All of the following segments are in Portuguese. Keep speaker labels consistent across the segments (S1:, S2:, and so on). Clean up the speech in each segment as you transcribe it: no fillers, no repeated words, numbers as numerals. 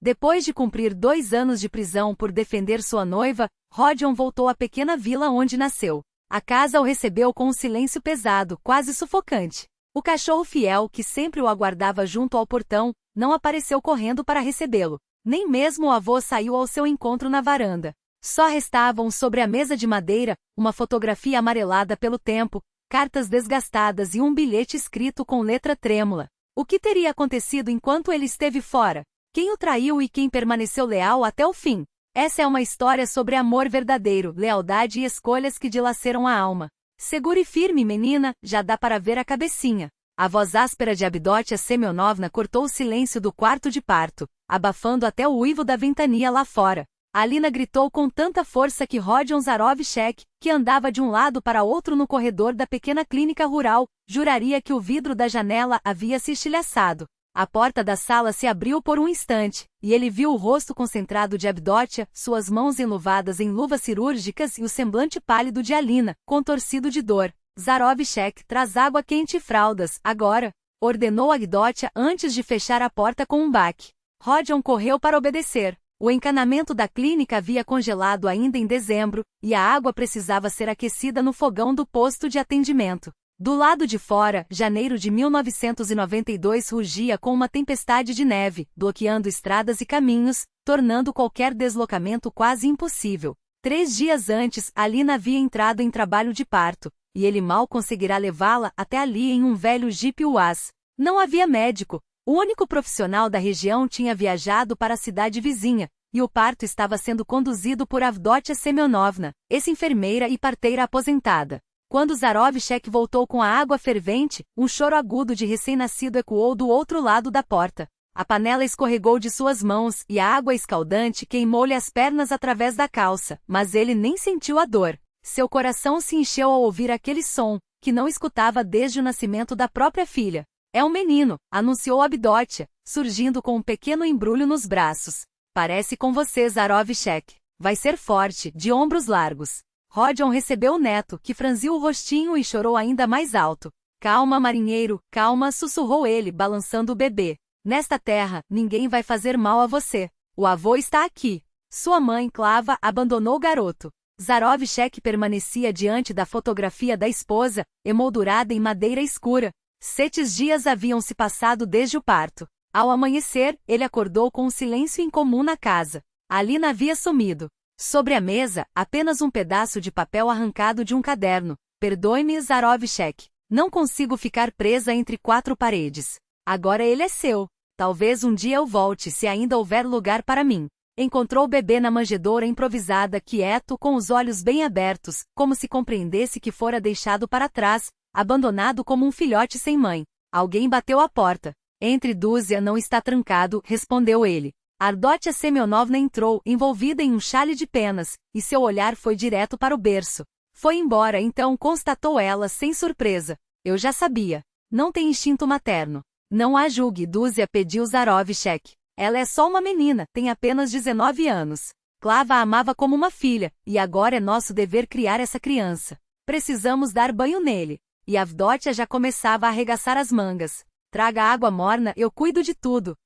S1: Depois de cumprir 2 anos de prisão por defender sua noiva, Rodion voltou à pequena vila onde nasceu. A casa o recebeu com um silêncio pesado, quase sufocante. O cachorro fiel, que sempre o aguardava junto ao portão, não apareceu correndo para recebê-lo. Nem mesmo o avô saiu ao seu encontro na varanda. Só restavam sobre a mesa de madeira uma fotografia amarelada pelo tempo, cartas desgastadas e um bilhete escrito com letra trêmula. O que teria acontecido enquanto ele esteve fora? Quem o traiu e quem permaneceu leal até o fim? Essa é uma história sobre amor verdadeiro, lealdade e escolhas que dilaceram a alma. Segure e firme, menina, já dá para ver a cabecinha. A voz áspera de Avdotia Semyonovna cortou o silêncio do quarto de parto, abafando até o uivo da ventania lá fora. Alina gritou com tanta força que Rodion Zarovchek, que andava de um lado para outro no corredor da pequena clínica rural, juraria que o vidro da janela havia se estilhaçado. A porta da sala se abriu por um instante, e ele viu o rosto concentrado de Avdotia, suas mãos enluvadas em luvas cirúrgicas e o semblante pálido de Alina, contorcido de dor. Zarovchek, traz água quente e fraldas, agora, ordenou Avdotia antes de fechar a porta com um baque. Rodion correu para obedecer. O encanamento da clínica havia congelado ainda em dezembro, e a água precisava ser aquecida no fogão do posto de atendimento. Do lado de fora, janeiro de 1992 rugia com uma tempestade de neve, bloqueando estradas e caminhos, tornando qualquer deslocamento quase impossível. 3 dias antes, Alina havia entrado em trabalho de parto, e ele mal conseguirá levá-la até ali em um velho Jeep UAZ. Não havia médico. O único profissional da região tinha viajado para a cidade vizinha, e o parto estava sendo conduzido por Avdotia Semyonovna, ex-enfermeira e parteira aposentada. Quando Zarovchek voltou com a água fervente, um choro agudo de recém-nascido ecoou do outro lado da porta. A panela escorregou de suas mãos e a água escaldante queimou-lhe as pernas através da calça, mas ele nem sentiu a dor. Seu coração se encheu ao ouvir aquele som, que não escutava desde o nascimento da própria filha. É um menino, anunciou Avdotia, surgindo com um pequeno embrulho nos braços. Parece com você, Zarovchek. Vai ser forte, de ombros largos. Rodion recebeu o neto, que franziu o rostinho e chorou ainda mais alto. Calma, marinheiro, calma, sussurrou ele, balançando o bebê. Nesta terra, ninguém vai fazer mal a você. O avô está aqui. Sua mãe, Clava, abandonou o garoto. Zarovchek permanecia diante da fotografia da esposa, emoldurada em madeira escura. 7 dias haviam se passado desde o parto. Ao amanhecer, ele acordou com um silêncio incomum na casa. Alina havia sumido. Sobre a mesa, apenas um pedaço de papel arrancado de um caderno. Perdoe-me, Zarovchek. Não consigo ficar presa entre 4 paredes. Agora ele é seu. Talvez um dia eu volte se ainda houver lugar para mim. Encontrou o bebê na manjedoura improvisada, quieto, com os olhos bem abertos, como se compreendesse que fora deixado para trás, abandonado como um filhote sem mãe. Alguém bateu à porta. Entre dúzia, não está trancado, respondeu ele. Avdotia Semyonovna entrou, envolvida em um xale de penas, e seu olhar foi direto para o berço. Foi embora então, constatou ela sem surpresa. Eu já sabia. Não tem instinto materno. Não a julgue, Dúzia, pediu Zarovchek. Ela é só uma menina, tem apenas 19 anos. Clava a amava como uma filha, e agora é nosso dever criar essa criança. Precisamos dar banho nele. E Avdotia já começava a arregaçar as mangas. Traga água morna, eu cuido de tudo.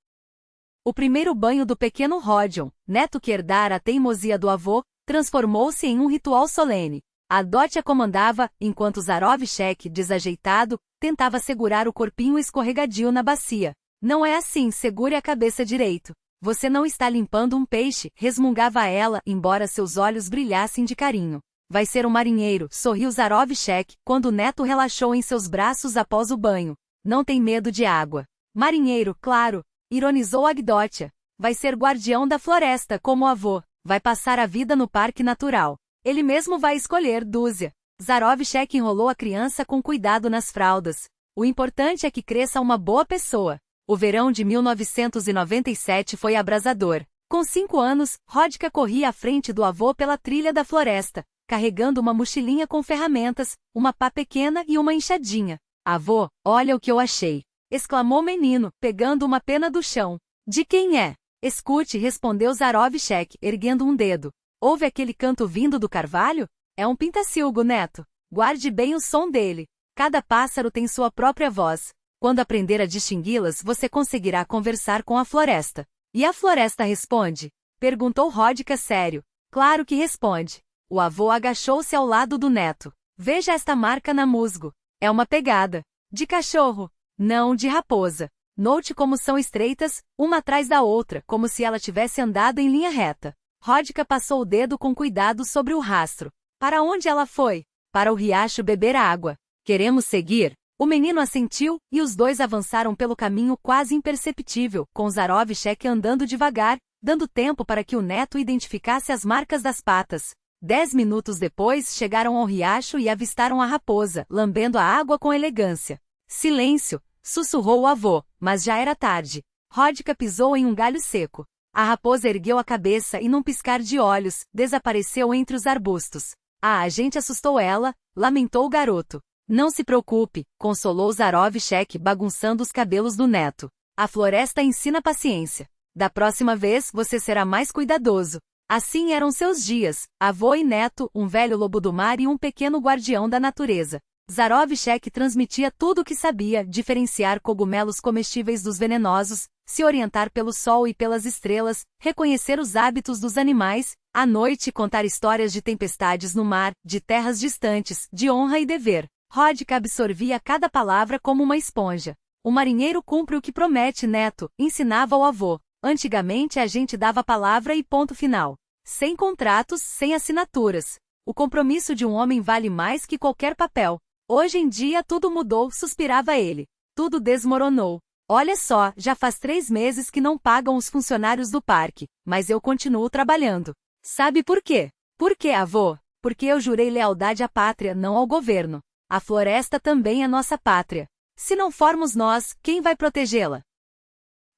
S1: O primeiro banho do pequeno Rodion, neto que herdara a teimosia do avô, transformou-se em um ritual solene. Avdotia comandava, enquanto Zarovchek, desajeitado, tentava segurar o corpinho escorregadio na bacia. Não é assim, segure a cabeça direito. Você não está limpando um peixe, resmungava ela, embora seus olhos brilhassem de carinho. Vai ser um marinheiro, sorriu Zarovchek, quando o neto relaxou em seus braços após o banho. Não tem medo de água. Marinheiro, claro, ironizou Avdotia. Vai ser guardião da floresta, como o avô. Vai passar a vida no parque natural. Ele mesmo vai escolher, Dúzia. Zarovchek enrolou a criança com cuidado nas fraldas. O importante é que cresça uma boa pessoa. O verão de 1997 foi abrasador. Com 5 anos, Rodka corria à frente do avô pela trilha da floresta, carregando uma mochilinha com ferramentas, uma pá pequena e uma enxadinha. Avô, olha o que eu achei! Exclamou o menino, pegando uma pena do chão. De quem é? Escute, respondeu Zarovchek, erguendo um dedo. Ouve aquele canto vindo do carvalho? É um pintacilgo, neto. Guarde bem o som dele. Cada pássaro tem sua própria voz. Quando aprender a distingui-las, você conseguirá conversar com a floresta. E a floresta responde? Perguntou Rodica sério. Claro que responde. O avô agachou-se ao lado do neto. Veja esta marca na musgo. É uma pegada. De cachorro. Não de raposa. Note como são estreitas, uma atrás da outra, como se ela tivesse andado em linha reta. Rodica passou o dedo com cuidado sobre o rastro. Para onde ela foi? Para o riacho beber água. Queremos seguir? O menino assentiu, e os dois avançaram pelo caminho quase imperceptível, com Zarovchek andando devagar, dando tempo para que o neto identificasse as marcas das patas. 10 minutos depois chegaram ao riacho e avistaram a raposa, lambendo a água com elegância. Silêncio! Sussurrou o avô, mas já era tarde. Rodica pisou em um galho seco. A raposa ergueu a cabeça e num piscar de olhos, desapareceu entre os arbustos. A gente assustou ela, lamentou o garoto. Não se preocupe, consolou Zarovchek bagunçando os cabelos do neto. A floresta ensina paciência. Da próxima vez você será mais cuidadoso. Assim eram seus dias, avô e neto, um velho lobo do mar e um pequeno guardião da natureza. Zarovchek transmitia tudo o que sabia, diferenciar cogumelos comestíveis dos venenosos, se orientar pelo sol e pelas estrelas, reconhecer os hábitos dos animais, à noite contar histórias de tempestades no mar, de terras distantes, de honra e dever. Rodica absorvia cada palavra como uma esponja. O marinheiro cumpre o que promete, neto, ensinava o avô. Antigamente a gente dava palavra e ponto final. Sem contratos, sem assinaturas. O compromisso de um homem vale mais que qualquer papel. Hoje em dia tudo mudou, suspirava ele. Tudo desmoronou. Olha só, já faz 3 meses que não pagam os funcionários do parque, mas eu continuo trabalhando. Sabe por quê? Por quê, avô? Porque eu jurei lealdade à pátria, não ao governo. A floresta também é nossa pátria. Se não formos nós, quem vai protegê-la?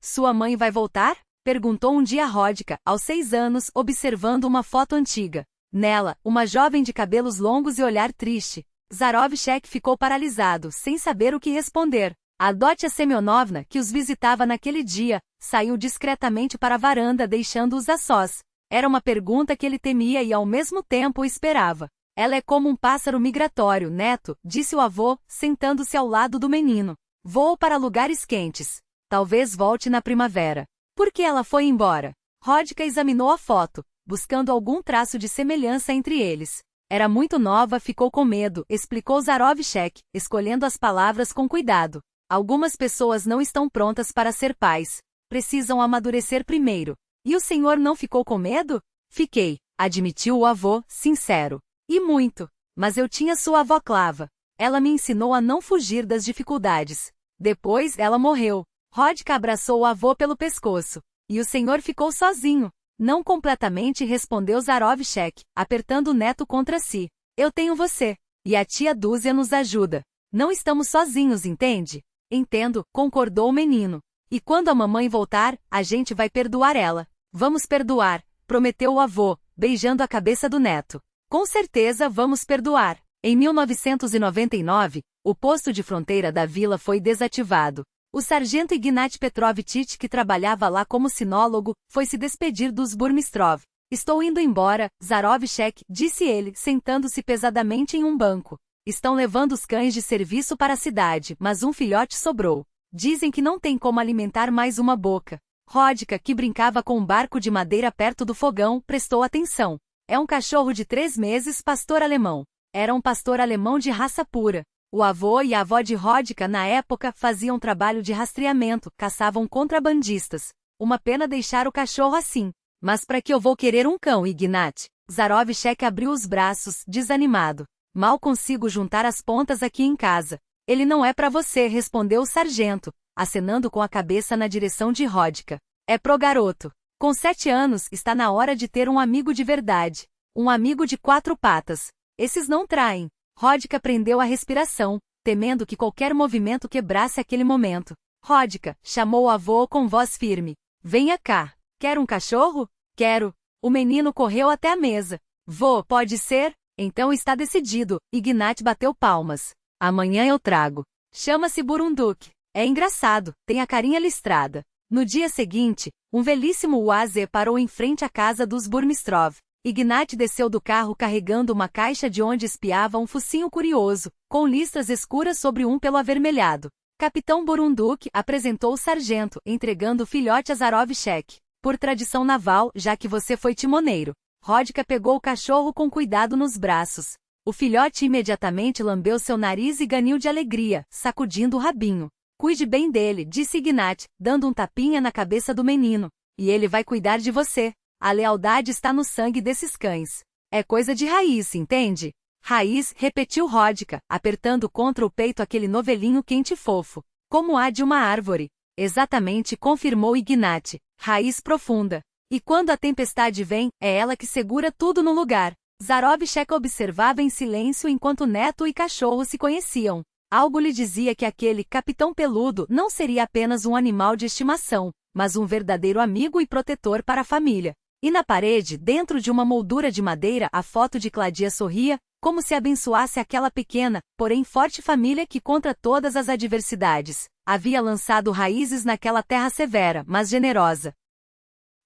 S1: Sua mãe vai voltar? Perguntou um dia Rodica, aos 6 anos, observando uma foto antiga. Nela, uma jovem de cabelos longos e olhar triste. Zarovchek ficou paralisado, sem saber o que responder. A Dotia Semyonovna, que os visitava naquele dia, saiu discretamente para a varanda deixando-os a sós. Era uma pergunta que ele temia e ao mesmo tempo esperava. Ela é como um pássaro migratório, neto, disse o avô, sentando-se ao lado do menino. Voou para lugares quentes. Talvez volte na primavera. Por que ela foi embora? Rodica examinou a foto, buscando algum traço de semelhança entre eles. Era muito nova, ficou com medo, explicou Zarovchek, escolhendo as palavras com cuidado. Algumas pessoas não estão prontas para ser pais. Precisam amadurecer primeiro. E o senhor não ficou com medo? Fiquei, admitiu o avô, sincero. E muito. Mas eu tinha sua avó Clava. Ela me ensinou a não fugir das dificuldades. Depois ela morreu. Rodica abraçou o avô pelo pescoço. E o senhor ficou sozinho. Não completamente, respondeu Zarovchek, apertando o neto contra si. Eu tenho você. E a tia Dúzia nos ajuda. Não estamos sozinhos, entende? Entendo, concordou o menino. E quando a mamãe voltar, a gente vai perdoar ela. Vamos perdoar, prometeu o avô, beijando a cabeça do neto. Com certeza vamos perdoar. Em 1999, o posto de fronteira da vila foi desativado. O sargento Ignat Petrovitch, que trabalhava lá como sinólogo, foi se despedir dos Burmistrov. Estou indo embora, Zarovchek, disse ele, sentando-se pesadamente em um banco. Estão levando os cães de serviço para a cidade, mas um filhote sobrou. Dizem que não tem como alimentar mais uma boca. Rodica, que brincava com um barco de madeira perto do fogão, prestou atenção. É um cachorro de 3 meses, pastor alemão. Era um pastor alemão de raça pura. O avô e a avó de Rodica, na época, faziam trabalho de rastreamento, caçavam contrabandistas. Uma pena deixar o cachorro assim. Mas para que eu vou querer um cão, Ignat? Zarovchek abriu os braços, desanimado. Mal consigo juntar as pontas aqui em casa. Ele não é para você, respondeu o sargento, acenando com a cabeça na direção de Rodica. É pro garoto. Com 7 anos, está na hora de ter um amigo de verdade. Um amigo de 4 patas. Esses não traem. Rodica prendeu a respiração, temendo que qualquer movimento quebrasse aquele momento. Rodica, chamou o avô com voz firme. Venha cá. Quer um cachorro? Quero. O menino correu até a mesa. Vô, pode ser? Então está decidido. Ignat bateu palmas. Amanhã eu trago. Chama-se Burunduk. É engraçado, tem a carinha listrada. No dia seguinte, um velhíssimo UAZ parou em frente à casa dos Burmistrov. Ignat desceu do carro carregando uma caixa de onde espiava um focinho curioso, com listras escuras sobre um pelo avermelhado. Capitão Burunduk, apresentou o sargento, entregando o filhote a Zarovchek. Por tradição naval, já que você foi timoneiro. Rodica pegou o cachorro com cuidado nos braços. O filhote imediatamente lambeu seu nariz e ganiu de alegria, sacudindo o rabinho. Cuide bem dele, disse Ignat, dando um tapinha na cabeça do menino. E ele vai cuidar de você. A lealdade está no sangue desses cães. É coisa de Raiz, entende? Raiz, repetiu Rodica, apertando contra o peito aquele novelinho quente e fofo. Como há de uma árvore. Exatamente, confirmou Ignat. Raiz profunda. E quando a tempestade vem, é ela que segura tudo no lugar. Zarovchek observava em silêncio enquanto neto e cachorro se conheciam. Algo lhe dizia que aquele capitão peludo não seria apenas um animal de estimação, mas um verdadeiro amigo e protetor para a família. E na parede, dentro de uma moldura de madeira, a foto de Cladia sorria, como se abençoasse aquela pequena, porém forte família que, contra todas as adversidades, havia lançado raízes naquela terra severa, mas generosa.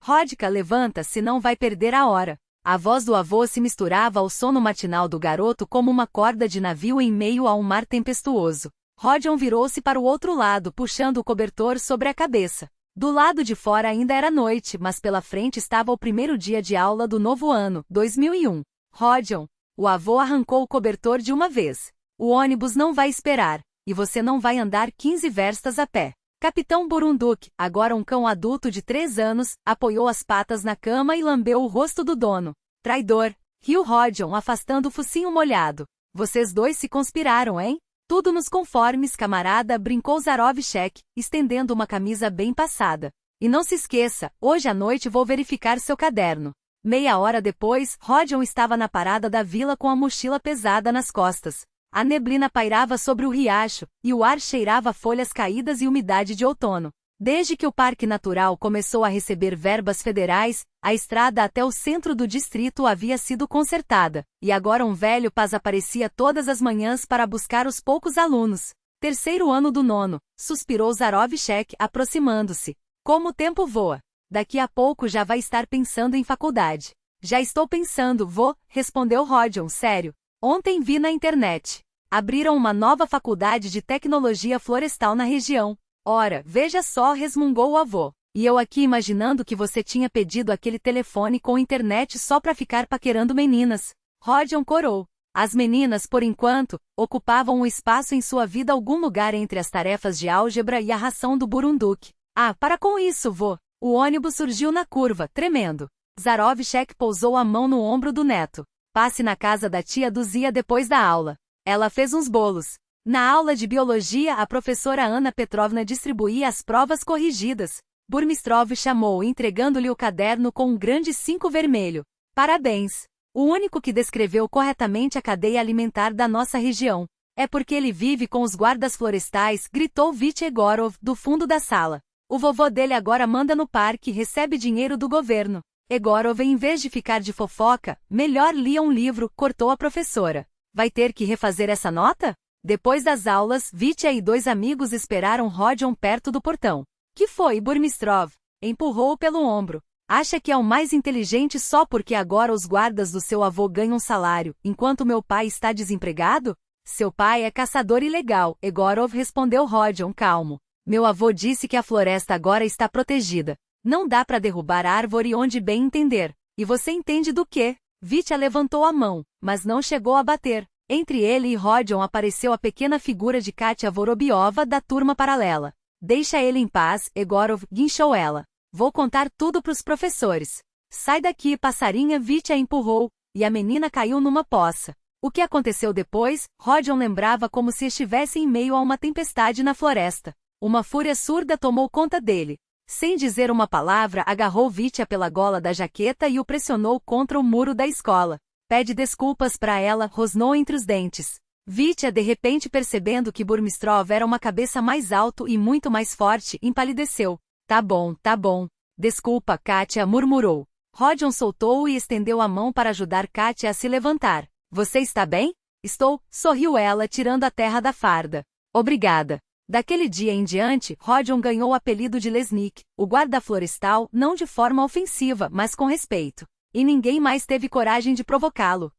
S1: Rodica, levanta-se, não vai perder a hora. A voz do avô se misturava ao sono matinal do garoto como uma corda de navio em meio a um mar tempestuoso. Rodion virou-se para o outro lado, puxando o cobertor sobre a cabeça. Do lado de fora ainda era noite, mas pela frente estava o primeiro dia de aula do novo ano, 2001. Rodion, o avô arrancou o cobertor de uma vez. O ônibus não vai esperar, e você não vai andar 15 verstas a pé. Capitão Burunduk, agora um cão adulto de 3 anos, apoiou as patas na cama e lambeu o rosto do dono. Traidor, riu Rodion, afastando o focinho molhado. Vocês dois se conspiraram, hein? Tudo nos conformes, camarada, brincou Zarovchek, estendendo uma camisa bem passada. E não se esqueça, hoje à noite vou verificar seu caderno. Meia hora depois, Rodion estava na parada da vila com a mochila pesada nas costas. A neblina pairava sobre o riacho, e o ar cheirava folhas caídas e umidade de outono. Desde que o Parque Natural começou a receber verbas federais, a estrada até o centro do distrito havia sido consertada, e agora um velho paz aparecia todas as manhãs para buscar os poucos alunos. Terceiro ano do nono, suspirou Zarovchek, aproximando-se. Como o tempo voa. Daqui a pouco já vai estar pensando em faculdade. Já estou pensando, vô, respondeu Rodion, sério. Ontem vi na internet. Abriram uma nova faculdade de tecnologia florestal na região. Ora, veja só, resmungou o avô. E eu aqui imaginando que você tinha pedido aquele telefone com internet só para ficar paquerando meninas. Rodion corou. As meninas, por enquanto, ocupavam um espaço em sua vida algum lugar entre as tarefas de álgebra e a ração do Burunduk. Ah, para com isso, vô. O ônibus surgiu na curva, tremendo. Zarovchek pousou a mão no ombro do neto. Passe na casa da tia Duzia depois da aula. Ela fez uns bolos. Na aula de biologia, a professora Ana Petrovna distribuía as provas corrigidas. Burmistrov chamou, entregando-lhe o caderno com um grande 5 vermelho. Parabéns! O único que descreveu corretamente a cadeia alimentar da nossa região. É porque ele vive com os guardas florestais, gritou Vit Egorov, do fundo da sala. O vovô dele agora manda no parque e recebe dinheiro do governo. Egorov, em vez de ficar de fofoca, melhor lia um livro, cortou a professora. Vai ter que refazer essa nota? Depois das aulas, Vitya e 2 amigos esperaram Rodion perto do portão. Que foi, Burmistrov? Empurrou-o pelo ombro. Acha que é o mais inteligente só porque agora os guardas do seu avô ganham salário, enquanto meu pai está desempregado? Seu pai é caçador ilegal, Egorov, respondeu Rodion, calmo. Meu avô disse que a floresta agora está protegida. Não dá para derrubar a árvore onde bem entender. E você entende do quê? Vitya levantou a mão, mas não chegou a bater. Entre ele e Rodion apareceu a pequena figura de Katia Vorobiova da turma paralela. Deixa ele em paz, Egorov, guinchou ela. Vou contar tudo pros professores. Sai daqui, passarinha, Vitya empurrou, e a menina caiu numa poça. O que aconteceu depois, Rodion lembrava como se estivesse em meio a uma tempestade na floresta. Uma fúria surda tomou conta dele. Sem dizer uma palavra, agarrou Vitya pela gola da jaqueta e o pressionou contra o muro da escola. Pede desculpas para ela, rosnou entre os dentes. Vitya, de repente percebendo que Burmistrov era uma cabeça mais alto e muito mais forte, empalideceu. Tá bom. Desculpa, Katia, murmurou. Rodion soltou-o e estendeu a mão para ajudar Katia a se levantar. Você está bem? Estou, sorriu ela, tirando a terra da farda. Obrigada. Daquele dia em diante, Rodion ganhou o apelido de Lesnik, o guarda florestal, não de forma ofensiva, mas com respeito. E ninguém mais teve coragem de provocá-lo.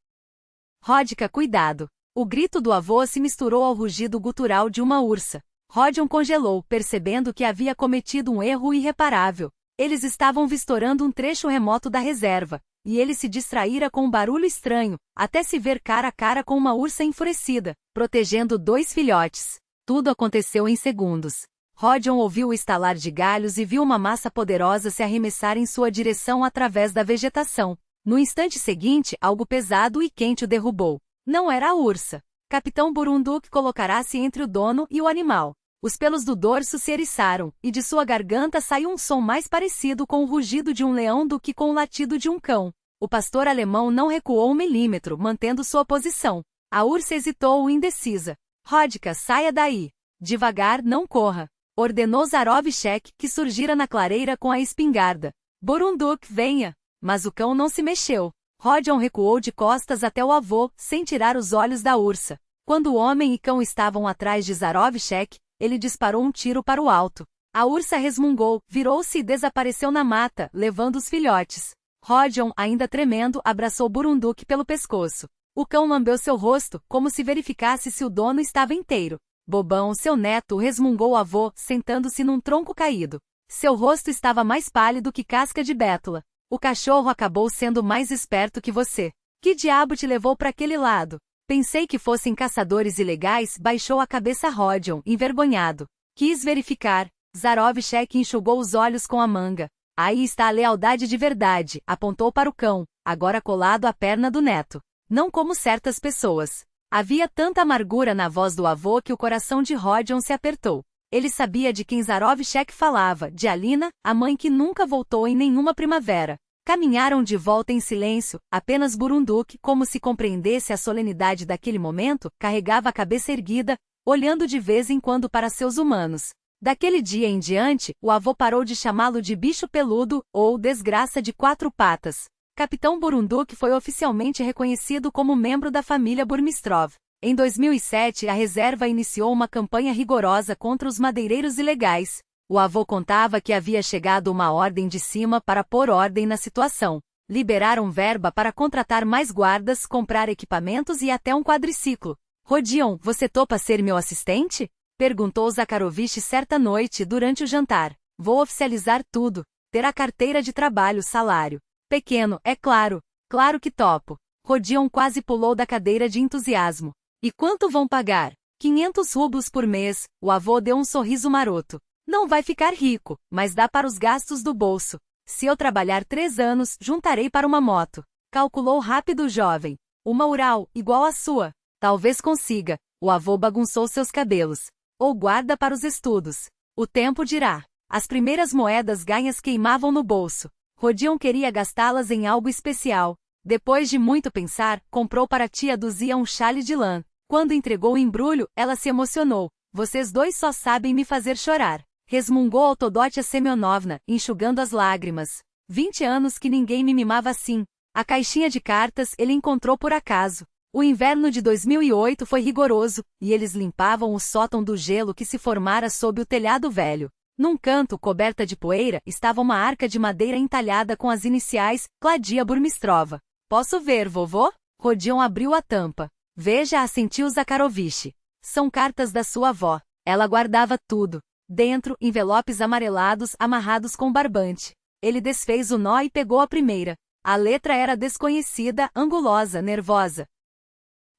S1: Rodica, cuidado. O grito do avô se misturou ao rugido gutural de uma ursa. Rodion congelou, percebendo que havia cometido um erro irreparável. Eles estavam vistorando um trecho remoto da reserva, e ele se distraíra com um barulho estranho, até se ver cara a cara com uma ursa enfurecida, protegendo 2 filhotes. Tudo aconteceu em segundos. Rodion ouviu o estalar de galhos e viu uma massa poderosa se arremessar em sua direção através da vegetação. No instante seguinte, algo pesado e quente o derrubou. Não era a ursa. Capitão Burunduk colocará-se entre o dono e o animal. Os pelos do dorso se eriçaram, e de sua garganta saiu um som mais parecido com o rugido de um leão do que com o latido de um cão. O pastor alemão não recuou um milímetro, mantendo sua posição. A ursa hesitou, indecisa. Rodka, saia daí. Devagar, não corra. Ordenou Zarovchek, que surgira na clareira com a espingarda. Burunduk, venha. Mas o cão não se mexeu. Rodion recuou de costas até o avô, sem tirar os olhos da ursa. Quando o homem e cão estavam atrás de Zarovchek, ele disparou um tiro para o alto. A ursa resmungou, virou-se e desapareceu na mata, levando os filhotes. Rodion, ainda tremendo, abraçou Burunduk pelo pescoço. O cão lambeu seu rosto, como se verificasse se o dono estava inteiro. Bobão, seu neto, resmungou o avô, sentando-se num tronco caído. Seu rosto estava mais pálido que casca de bétula. O cachorro acabou sendo mais esperto que você. Que diabo te levou para aquele lado? Pensei que fossem caçadores ilegais, baixou a cabeça Rodion, envergonhado. Quis verificar. Zarovchek enxugou os olhos com a manga. Aí está a lealdade de verdade, apontou para o cão, agora colado à perna do neto. Não como certas pessoas. Havia tanta amargura na voz do avô que o coração de Rodion se apertou. Ele sabia de quem Zarovchek falava, de Alina, a mãe que nunca voltou em nenhuma primavera. Caminharam de volta em silêncio, apenas Burunduk, como se compreendesse a solenidade daquele momento, carregava a cabeça erguida, olhando de vez em quando para seus humanos. Daquele dia em diante, o avô parou de chamá-lo de bicho peludo, ou desgraça de 4 patas. Capitão Burunduk foi oficialmente reconhecido como membro da família Burmistrov. Em 2007, a reserva iniciou uma campanha rigorosa contra os madeireiros ilegais. O avô contava que havia chegado uma ordem de cima para pôr ordem na situação. Liberaram verba para contratar mais guardas, comprar equipamentos e até um quadriciclo. Rodion, você topa ser meu assistente? Perguntou Zakharovich certa noite durante o jantar. Vou oficializar tudo. Terá carteira de trabalho, salário. Pequeno, é claro. Claro que topo. Rodion quase pulou da cadeira de entusiasmo. E quanto vão pagar? 500 rublos por mês. O avô deu um sorriso maroto. Não vai ficar rico, mas dá para os gastos do bolso. Se eu trabalhar 3 anos, juntarei para uma moto. Calculou rápido o jovem. Uma Ural, igual à sua. Talvez consiga. O avô bagunçou seus cabelos. Ou guarda para os estudos. O tempo dirá. As primeiras moedas ganhas queimavam no bolso. Rodion queria gastá-las em algo especial. Depois de muito pensar, comprou para a tia Duzia um chale de lã. Quando entregou o embrulho, ela se emocionou. Vocês dois só sabem me fazer chorar. Resmungou Autodotia Semyonovna, enxugando as lágrimas. 20 anos que ninguém me mimava assim. A caixinha de cartas ele encontrou por acaso. O inverno de 2008 foi rigoroso, e eles limpavam o sótão do gelo que se formara sob o telhado velho. Num canto, coberta de poeira, estava uma arca de madeira entalhada com as iniciais, Cladia Burmistrova. Posso ver, vovô? Rodion abriu a tampa. Veja, assentiu Zakharovich. São cartas da sua avó. Ela guardava tudo. Dentro, envelopes amarelados amarrados com barbante. Ele desfez o nó e pegou a primeira. A letra era desconhecida, angulosa, nervosa.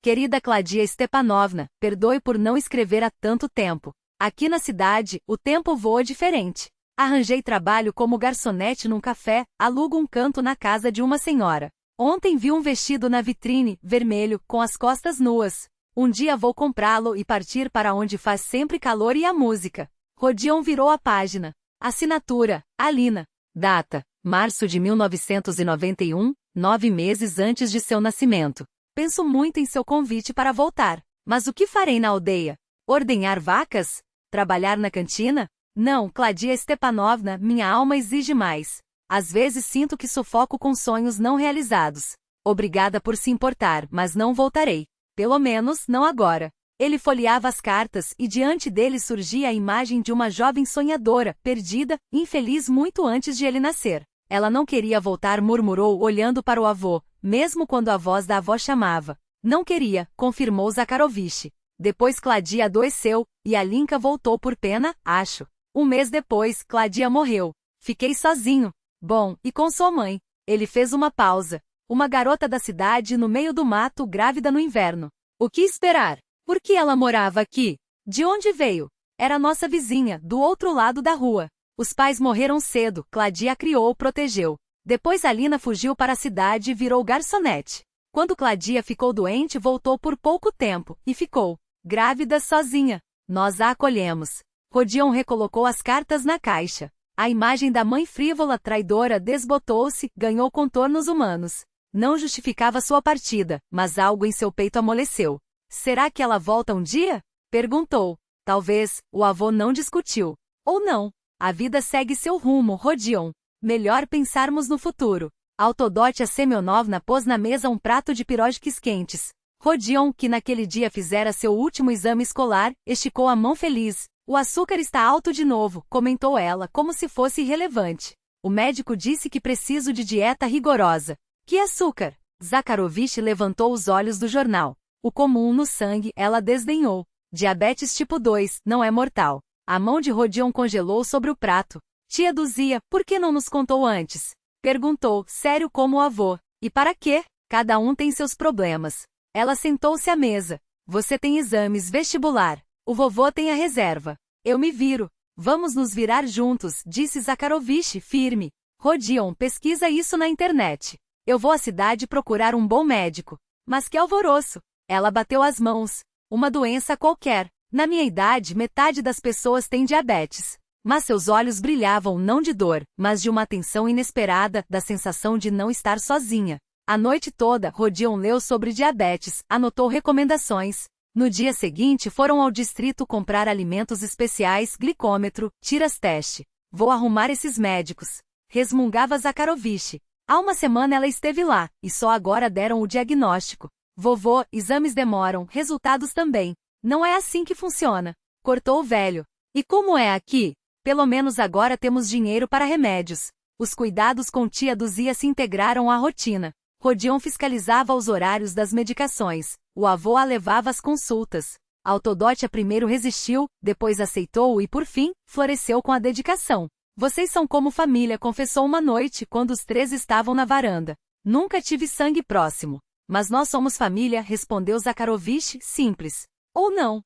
S1: Querida Cladia Stepanovna, perdoe por não escrever há tanto tempo. Aqui na cidade, o tempo voa diferente. Arranjei trabalho como garçonete num café, alugo um canto na casa de uma senhora. Ontem vi um vestido na vitrine, vermelho, com as costas nuas. Um dia vou comprá-lo e partir para onde faz sempre calor e a música. Rodion virou a página. Assinatura, Alina. Data, março de 1991, 9 meses antes de seu nascimento. Penso muito em seu convite para voltar. Mas o que farei na aldeia? Ordenhar vacas? Trabalhar na cantina? Não, Cladia Stepanovna, minha alma exige mais. Às vezes sinto que sufoco com sonhos não realizados. Obrigada por se importar, mas não voltarei. Pelo menos, não agora. Ele folheava as cartas e diante dele surgia a imagem de uma jovem sonhadora, perdida, infeliz muito antes de ele nascer. Ela não queria voltar, murmurou olhando para o avô, mesmo quando a voz da avó chamava. Não queria, confirmou Zakharovich. Depois Cladia adoeceu, e Alinka voltou por pena, acho. Um mês depois, Cladia morreu. Fiquei sozinho. Bom, e com sua mãe? Ele fez uma pausa. Uma garota da cidade no meio do mato, grávida no inverno. O que esperar? Por que ela morava aqui? De onde veio? Era nossa vizinha, do outro lado da rua. Os pais morreram cedo, Claudia a criou, protegeu. Depois Alina fugiu para a cidade e virou garçonete. Quando Claudia ficou doente, voltou por pouco tempo, e ficou grávida sozinha. Nós a acolhemos. Rodion recolocou as cartas na caixa. A imagem da mãe frívola, traidora, desbotou-se, ganhou contornos humanos. Não justificava sua partida, mas algo em seu peito amoleceu. Será que ela volta um dia? Perguntou. Talvez, o avô não discutiu. Ou não. A vida segue seu rumo, Rodion. Melhor pensarmos no futuro. Autodotia Semyonovna pôs na mesa um prato de pirojkis quentes. Rodion, que naquele dia fizera seu último exame escolar, esticou a mão feliz. O açúcar está alto de novo, comentou ela, como se fosse irrelevante. O médico disse que preciso de dieta rigorosa. Que açúcar? Zakharovich levantou os olhos do jornal. O comum no sangue, ela desdenhou. Diabetes tipo 2, não é mortal. A mão de Rodion congelou sobre o prato. Tia Duzia, por que não nos contou antes? Perguntou, sério como o avô. E para quê? Cada um tem seus problemas. Ela sentou-se à mesa. Você tem exames vestibular. O vovô tem a reserva. Eu me viro. Vamos nos virar juntos, disse Zakharovich, firme. Rodion, pesquisa isso na internet. Eu vou à cidade procurar um bom médico. Mas que alvoroço! Ela bateu as mãos. Uma doença qualquer. Na minha idade, metade das pessoas tem diabetes. Mas seus olhos brilhavam não de dor, mas de uma atenção inesperada, da sensação de não estar sozinha. A noite toda, Rodion leu sobre diabetes, anotou recomendações. No dia seguinte foram ao distrito comprar alimentos especiais, glicômetro, tiras-teste. Vou arrumar esses médicos. Resmungava Zakharovich. Há uma semana ela esteve lá, e só agora deram o diagnóstico. Vovô, exames demoram, resultados também. Não é assim que funciona. Cortou o velho. E como é aqui? Pelo menos agora temos dinheiro para remédios. Os cuidados com tia Duzia se integraram à rotina. Rodion fiscalizava os horários das medicações. O avô a levava às consultas. Autodotia primeiro resistiu, depois aceitou e por fim, floresceu com a dedicação. Vocês são como família, confessou uma noite, quando os três estavam na varanda. Nunca tive sangue próximo. Mas nós somos família, respondeu Zakharovich, simples. Ou não.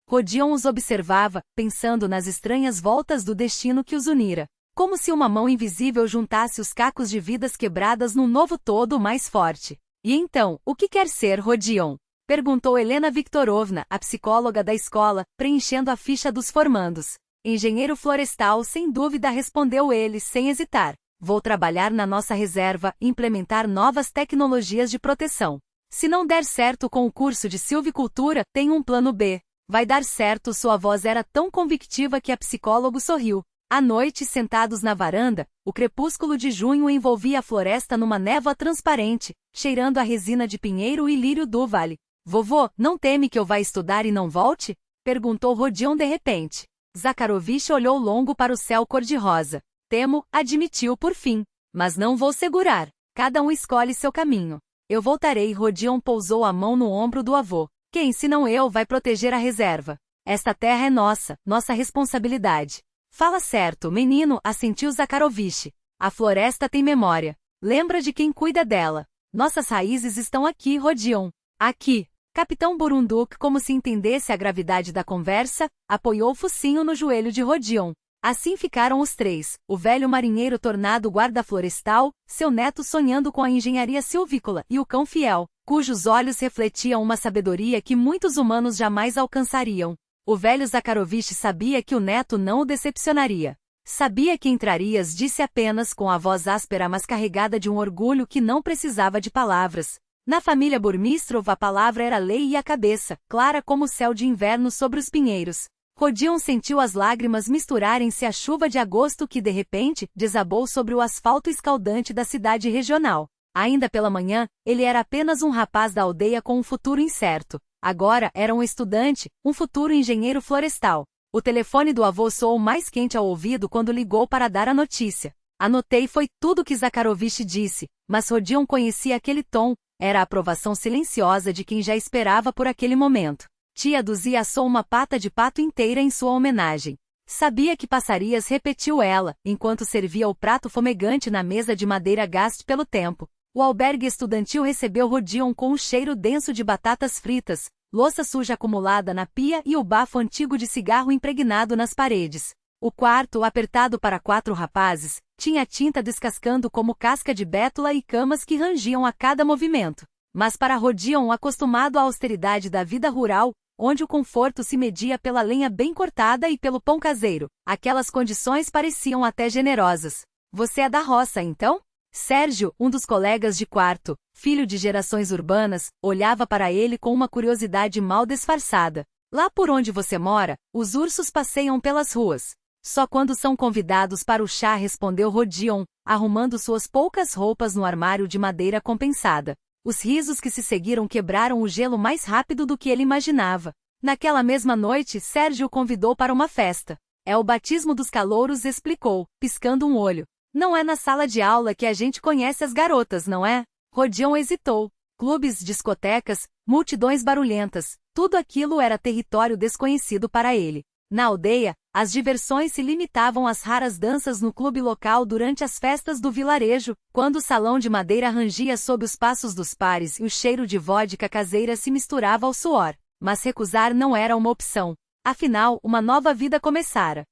S1: Rodion os observava, pensando nas estranhas voltas do destino que os unira. Como se uma mão invisível juntasse os cacos de vidas quebradas num novo todo mais forte. E então, o que quer ser, Rodion? Perguntou Helena Viktorovna, a psicóloga da escola, preenchendo a ficha dos formandos. Engenheiro florestal, sem dúvida, respondeu ele, sem hesitar. Vou trabalhar na nossa reserva, implementar novas tecnologias de proteção. Se não der certo com o curso de silvicultura, tem um plano B. Vai dar certo, sua voz era tão convictiva que a psicóloga sorriu. À noite, sentados na varanda, o crepúsculo de junho envolvia a floresta numa névoa transparente, cheirando a resina de pinheiro e lírio do vale. Vovô, não teme que eu vá estudar e não volte? Perguntou Rodion de repente. Zakharovich olhou longo para o céu cor-de-rosa. Temo, admitiu por fim. Mas não vou segurar. Cada um escolhe seu caminho. Eu voltarei. Rodion pousou a mão no ombro do avô. Quem, se não eu, vai proteger a reserva? Esta terra é nossa, nossa responsabilidade. Fala certo, menino, assentiu Zakharovich. A floresta tem memória. Lembra de quem cuida dela. Nossas raízes estão aqui, Rodion. Aqui. Capitão Burunduk, como se entendesse a gravidade da conversa, apoiou o focinho no joelho de Rodion. Assim ficaram os três, o velho marinheiro tornado guarda florestal, seu neto sonhando com a engenharia silvícola e o cão fiel, cujos olhos refletiam uma sabedoria que muitos humanos jamais alcançariam. O velho Zakharovich sabia que o neto não o decepcionaria. Sabia que entrarias, disse apenas com a voz áspera mas carregada de um orgulho que não precisava de palavras. Na família Burmistrov a palavra era lei e a cabeça, clara como o céu de inverno sobre os pinheiros. Rodion sentiu as lágrimas misturarem-se à chuva de agosto que de repente desabou sobre o asfalto escaldante da cidade regional. Ainda pela manhã, ele era apenas um rapaz da aldeia com um futuro incerto. Agora era um estudante, um futuro engenheiro florestal. O telefone do avô soou mais quente ao ouvido quando ligou para dar a notícia. Anotei foi tudo que Zakharovich disse, mas Rodion conhecia aquele tom. Era a aprovação silenciosa de quem já esperava por aquele momento. Tia Duzia assou uma pata de pato inteira em sua homenagem. Sabia que passarias, repetiu ela, enquanto servia o prato fumegante na mesa de madeira gaste pelo tempo. O albergue estudantil recebeu Rodion com um cheiro denso de batatas fritas, louça suja acumulada na pia e o bafo antigo de cigarro impregnado nas paredes. O quarto, apertado para 4 rapazes, tinha tinta descascando como casca de bétula e camas que rangiam a cada movimento. Mas para Rodion, acostumado à austeridade da vida rural, onde o conforto se media pela lenha bem cortada e pelo pão caseiro, aquelas condições pareciam até generosas. Você é da roça, então? Sérgio, um dos colegas de quarto, filho de gerações urbanas, olhava para ele com uma curiosidade mal disfarçada. Lá por onde você mora, os ursos passeiam pelas ruas. Só quando são convidados para o chá, respondeu Rodion, arrumando suas poucas roupas no armário de madeira compensada. Os risos que se seguiram quebraram o gelo mais rápido do que ele imaginava. Naquela mesma noite, Sérgio o convidou para uma festa. É o batismo dos calouros, explicou, piscando um olho. Não é na sala de aula que a gente conhece as garotas, não é? Rodion hesitou. Clubes, discotecas, multidões barulhentas, tudo aquilo era território desconhecido para ele. Na aldeia, as diversões se limitavam às raras danças no clube local durante as festas do vilarejo, quando o salão de madeira rangia sob os passos dos pares e o cheiro de vodka caseira se misturava ao suor. Mas recusar não era uma opção. Afinal, uma nova vida começara.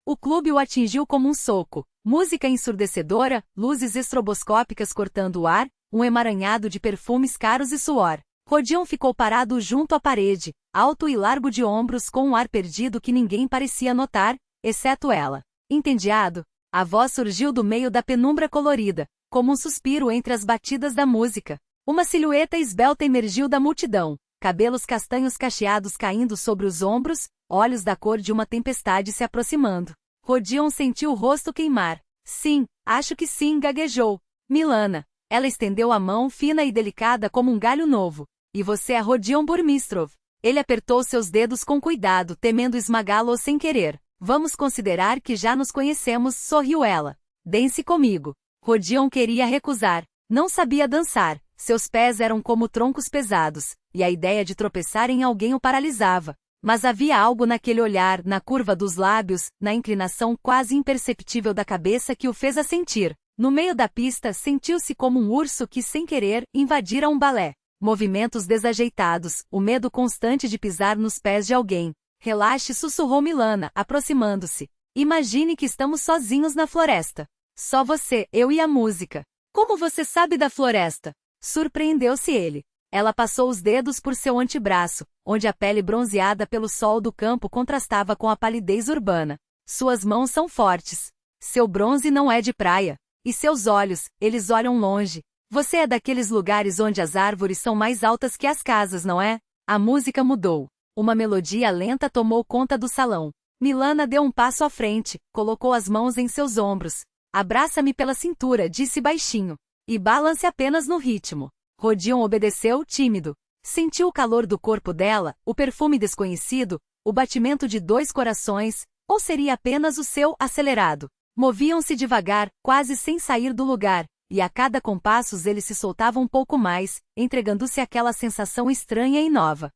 S1: O clube o atingiu como um soco. Música ensurdecedora, luzes estroboscópicas cortando o ar, um emaranhado de perfumes caros e suor. Rodion ficou parado junto à parede, alto e largo de ombros, com um ar perdido que ninguém parecia notar, exceto ela. Entediado? A voz surgiu do meio da penumbra colorida, como um suspiro entre as batidas da música. Uma silhueta esbelta emergiu da multidão, cabelos castanhos cacheados caindo sobre os ombros, olhos da cor de uma tempestade se aproximando. Rodion sentiu o rosto queimar. Sim, acho que sim, gaguejou. Milana. Ela estendeu a mão fina e delicada como um galho novo. E você é Rodion Burmistrov. Ele apertou seus dedos com cuidado, temendo esmagá-lo sem querer. Vamos considerar que já nos conhecemos, sorriu ela. Dance comigo. Rodion queria recusar. Não sabia dançar. Seus pés eram como troncos pesados, e a ideia de tropeçar em alguém o paralisava. Mas havia algo naquele olhar, na curva dos lábios, na inclinação quase imperceptível da cabeça que o fez assentir. No meio da pista, sentiu-se como um urso que, sem querer, invadira um balé. Movimentos desajeitados, o medo constante de pisar nos pés de alguém. Relaxe, sussurrou Milana, aproximando-se. Imagine que estamos sozinhos na floresta. Só você, eu e a música. Como você sabe da floresta? Surpreendeu-se ele. Ela passou os dedos por seu antebraço, onde a pele bronzeada pelo sol do campo contrastava com a palidez urbana. Suas mãos são fortes. Seu bronze não é de praia. E seus olhos, eles olham longe. Você é daqueles lugares onde as árvores são mais altas que as casas, não é? A música mudou. Uma melodia lenta tomou conta do salão. Milana deu um passo à frente, colocou as mãos em seus ombros. Abraça-me pela cintura, disse baixinho. E balance apenas no ritmo. Rodion obedeceu, tímido. Sentiu o calor do corpo dela, o perfume desconhecido, o batimento de 2 corações, ou seria apenas o seu acelerado? Moviam-se devagar, quase sem sair do lugar, e a cada compassos ele se soltava um pouco mais, entregando-se àquela sensação estranha e nova.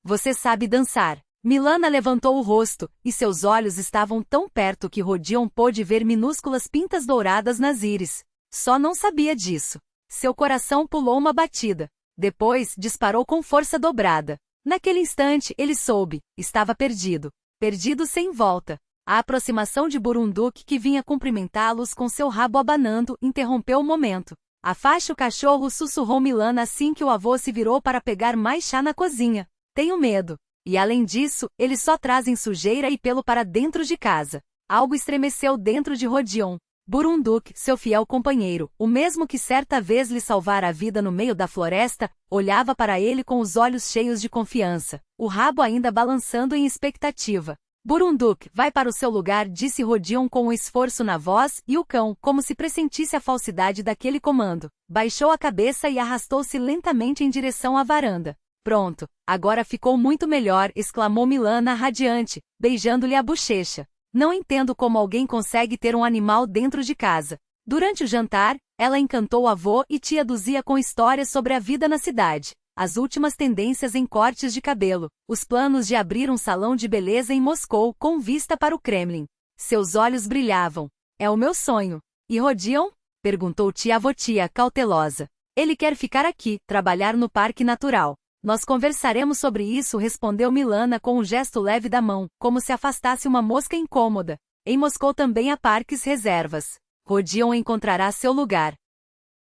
S1: Você sabe dançar. Milana levantou o rosto, e seus olhos estavam tão perto que Rodion pôde ver minúsculas pintas douradas nas íris. Só não sabia disso. Seu coração pulou uma batida. Depois, disparou com força dobrada. Naquele instante, ele soube. Estava perdido. Perdido sem volta. A aproximação de Burunduk, que vinha cumprimentá-los com seu rabo abanando, interrompeu o momento. Afaste o cachorro, sussurrou Milana assim que o avô se virou para pegar mais chá na cozinha. Tenho medo. E além disso, eles só trazem sujeira e pelo para dentro de casa. Algo estremeceu dentro de Rodion. Burunduk, seu fiel companheiro, o mesmo que certa vez lhe salvara a vida no meio da floresta, olhava para ele com os olhos cheios de confiança, o rabo ainda balançando em expectativa. Burunduk, vai para o seu lugar, disse Rodion com um esforço na voz, e o cão, como se pressentisse a falsidade daquele comando, baixou a cabeça e arrastou-se lentamente em direção à varanda. Pronto, agora ficou muito melhor, exclamou Milana radiante, beijando-lhe a bochecha. Não entendo como alguém consegue ter um animal dentro de casa. Durante o jantar, ela encantou o avô e tia Duzia com histórias sobre a vida na cidade. as últimas tendências em cortes de cabelo, os planos de abrir um salão de beleza em Moscou com vista para o Kremlin. Seus olhos brilhavam. É o meu sonho. E Rodion? Perguntou tia Votia, cautelosa. Ele quer ficar aqui, trabalhar no parque natural. Nós conversaremos sobre isso, respondeu Milana com um gesto leve da mão, como se afastasse uma mosca incômoda. Em Moscou também há parques reservas. Rodion encontrará seu lugar.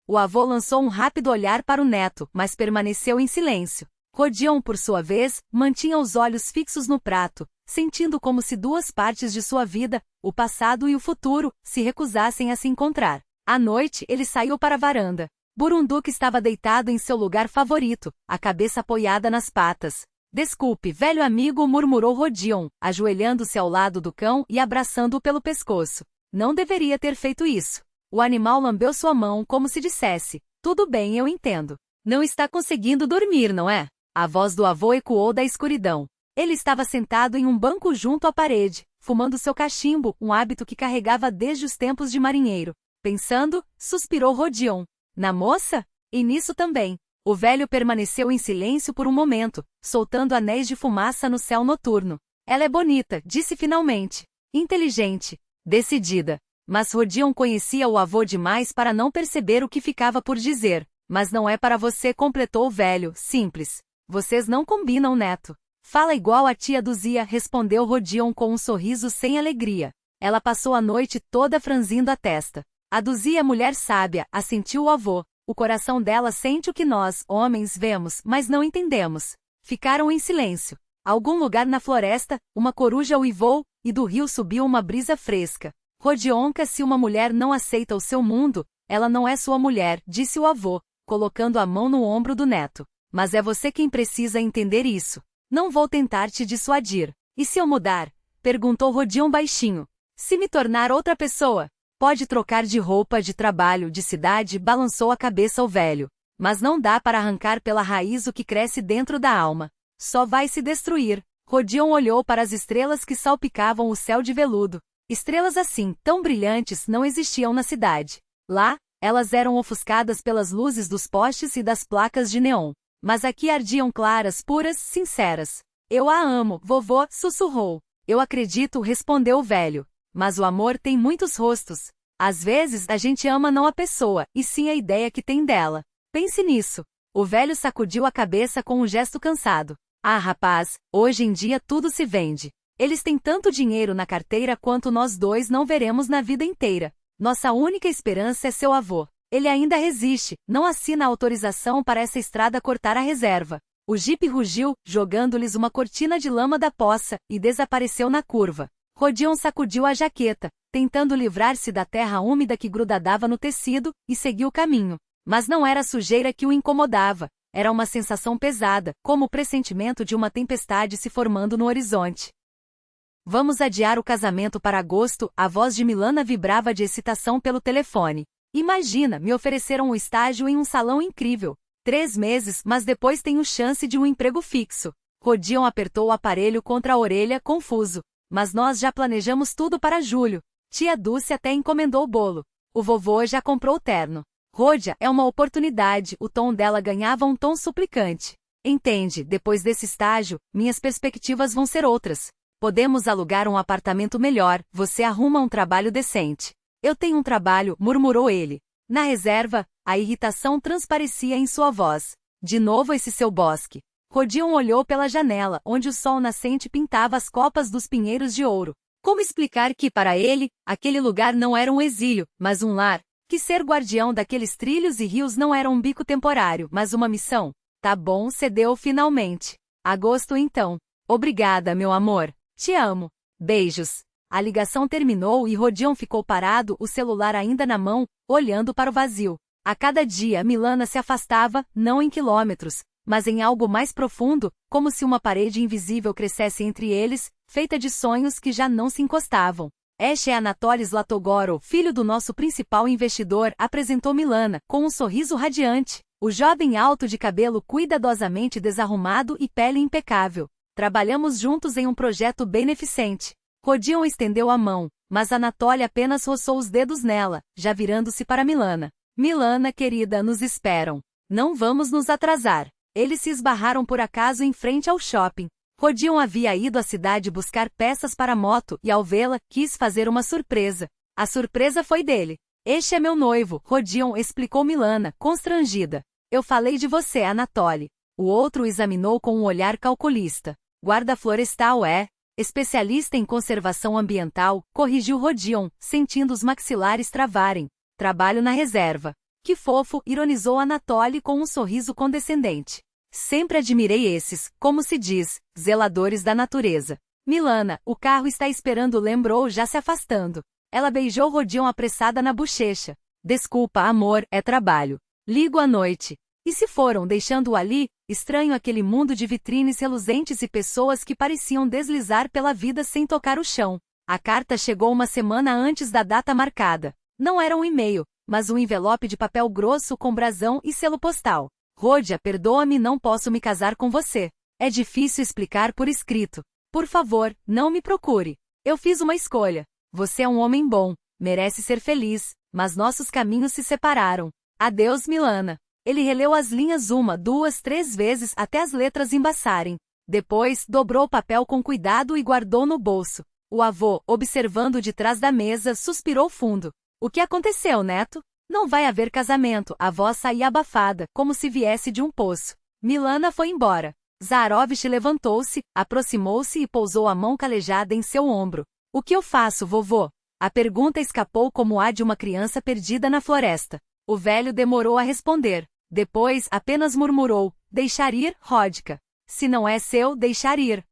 S1: O avô lançou um rápido olhar para o neto, mas permaneceu em silêncio. Rodion, por sua vez, mantinha os olhos fixos no prato, sentindo como se duas partes de sua vida, o passado e o futuro, se recusassem a se encontrar. À noite, ele saiu para a varanda. Burunduk estava deitado em seu lugar favorito, a cabeça apoiada nas patas. Desculpe, velho amigo, murmurou Rodion, ajoelhando-se ao lado do cão e abraçando-o pelo pescoço. Não deveria ter feito isso. O animal lambeu sua mão como se dissesse, tudo bem, eu entendo. Não está conseguindo dormir, não é? A voz do avô ecoou da escuridão. Ele estava sentado em um banco junto à parede, fumando seu cachimbo, um hábito que carregava desde os tempos de marinheiro. Pensando, suspirou Rodion. Na moça? E nisso também. O velho permaneceu em silêncio por um momento, soltando anéis de fumaça no céu noturno. Ela é bonita, disse finalmente. Inteligente. Decidida. Mas Rodion conhecia o avô demais para não perceber o que ficava por dizer. Mas não é para você, completou o velho, simples. Vocês não combinam, neto. Fala igual a tia Duzia, respondeu Rodion com um sorriso sem alegria. Ela passou a noite toda franzindo a testa. A Duzia, mulher sábia, assentiu o avô. O coração dela sente o que nós, homens, vemos, mas não entendemos. Ficaram em silêncio. A algum lugar na floresta, uma coruja uivou, e do rio subiu uma brisa fresca. Rodionka, se uma mulher não aceita o seu mundo, ela não é sua mulher, disse o avô, colocando a mão no ombro do neto. Mas é você quem precisa entender isso. Não vou tentar te dissuadir. E se eu mudar? Perguntou Rodion baixinho. Se me tornar outra pessoa? Pode trocar de roupa, de trabalho, de cidade, balançou a cabeça o velho. Mas não dá para arrancar pela raiz o que cresce dentro da alma. Só vai se destruir. Rodion olhou para as estrelas que salpicavam o céu de veludo. Estrelas assim, tão brilhantes, não existiam na cidade. Lá, elas eram ofuscadas pelas luzes dos postes e das placas de neon. Mas aqui ardiam claras, puras, sinceras. Eu a amo, vovô, sussurrou. Eu acredito, respondeu o velho. Mas o amor tem muitos rostos. Às vezes a gente ama não a pessoa, e sim a ideia que tem dela. Pense nisso. O velho sacudiu a cabeça com um gesto cansado. Ah, rapaz, hoje em dia tudo se vende. Eles têm tanto dinheiro na carteira quanto nós dois não veremos na vida inteira. Nossa única esperança é seu avô. Ele ainda resiste, não assina a autorização para essa estrada cortar a reserva. O jipe rugiu, jogando-lhes uma cortina de lama da poça, e desapareceu na curva. Rodion sacudiu a jaqueta, tentando livrar-se da terra úmida que grudava no tecido, e seguiu o caminho. Mas não era a sujeira que o incomodava, era uma sensação pesada, como o pressentimento de uma tempestade se formando no horizonte. Vamos adiar o casamento para agosto, a voz de Milana vibrava de excitação pelo telefone. Imagina, me ofereceram um estágio em um salão incrível. 3 meses, mas depois tenho chance de um emprego fixo. Rodion apertou o aparelho contra a orelha, confuso. Mas nós já planejamos tudo para julho. Tia Dulce até encomendou o bolo. O vovô já comprou o terno. Rodia, é uma oportunidade, o tom dela ganhava um tom suplicante. Entende, depois desse estágio, minhas perspectivas vão ser outras. Podemos alugar um apartamento melhor, você arruma um trabalho decente. Eu tenho um trabalho, murmurou ele. Na reserva, a irritação transparecia em sua voz. De novo esse seu bosque. Rodion olhou pela janela, onde o sol nascente pintava as copas dos pinheiros de ouro. Como explicar que, para ele, aquele lugar não era um exílio, mas um lar? Que ser guardião daqueles trilhos e rios não era um bico temporário, mas uma missão? Tá bom, cedeu finalmente. Agosto então. Obrigada, meu amor. Te amo. Beijos. A ligação terminou e Rodion ficou parado, o celular ainda na mão, olhando para o vazio. A cada dia Milana se afastava, não em quilômetros, mas em algo mais profundo, como se uma parede invisível crescesse entre eles, feita de sonhos que já não se encostavam. Este é Anatoly Zlatogorov, filho do nosso principal investidor, apresentou Milana, com um sorriso radiante. O jovem alto de cabelo cuidadosamente desarrumado e pele impecável. Trabalhamos juntos em um projeto beneficente. Rodion estendeu a mão, mas Anatoly apenas roçou os dedos nela, já virando-se para Milana. Milana, querida, nos esperam. Não vamos nos atrasar. Eles se esbarraram por acaso em frente ao shopping. Rodion havia ido à cidade buscar peças para a moto e, ao vê-la, quis fazer uma surpresa. A surpresa foi dele. Este é meu noivo, Rodion, explicou Milana, constrangida. Eu falei de você, Anatoly. O outro o examinou com um olhar calculista. Guarda florestal especialista em conservação ambiental, corrigiu Rodion, sentindo os maxilares travarem. Trabalho na reserva. Que fofo, ironizou Anatoly com um sorriso condescendente. Sempre admirei esses, como se diz, zeladores da natureza. Milana, o carro está esperando, lembrou, já se afastando. Ela beijou Rodion apressada na bochecha. Desculpa, amor, é trabalho. Ligo à noite. E se foram, deixando-o ali? Estranho aquele mundo de vitrines reluzentes e pessoas que pareciam deslizar pela vida sem tocar o chão. A carta chegou uma semana antes da data marcada. Não era um e-mail, mas um envelope de papel grosso com brasão e selo postal. Rodia, perdoa-me, não posso me casar com você. É difícil explicar por escrito. Por favor, não me procure. Eu fiz uma escolha. Você é um homem bom, merece ser feliz, mas nossos caminhos se separaram. Adeus, Milana. Ele releu as linhas 1, 2, 3 vezes até as letras embaçarem. Depois, dobrou o papel com cuidado e guardou no bolso. O avô, observando de trás da mesa, suspirou fundo. O que aconteceu, neto? Não vai haver casamento, a voz saía abafada, como se viesse de um poço. Milana foi embora. Zaharovich levantou-se, aproximou-se e pousou a mão calejada em seu ombro. O que eu faço, vovô? A pergunta escapou como a de uma criança perdida na floresta. O velho demorou a responder. Depois, apenas murmurou, deixar ir, Rodka. Se não é seu, deixar ir.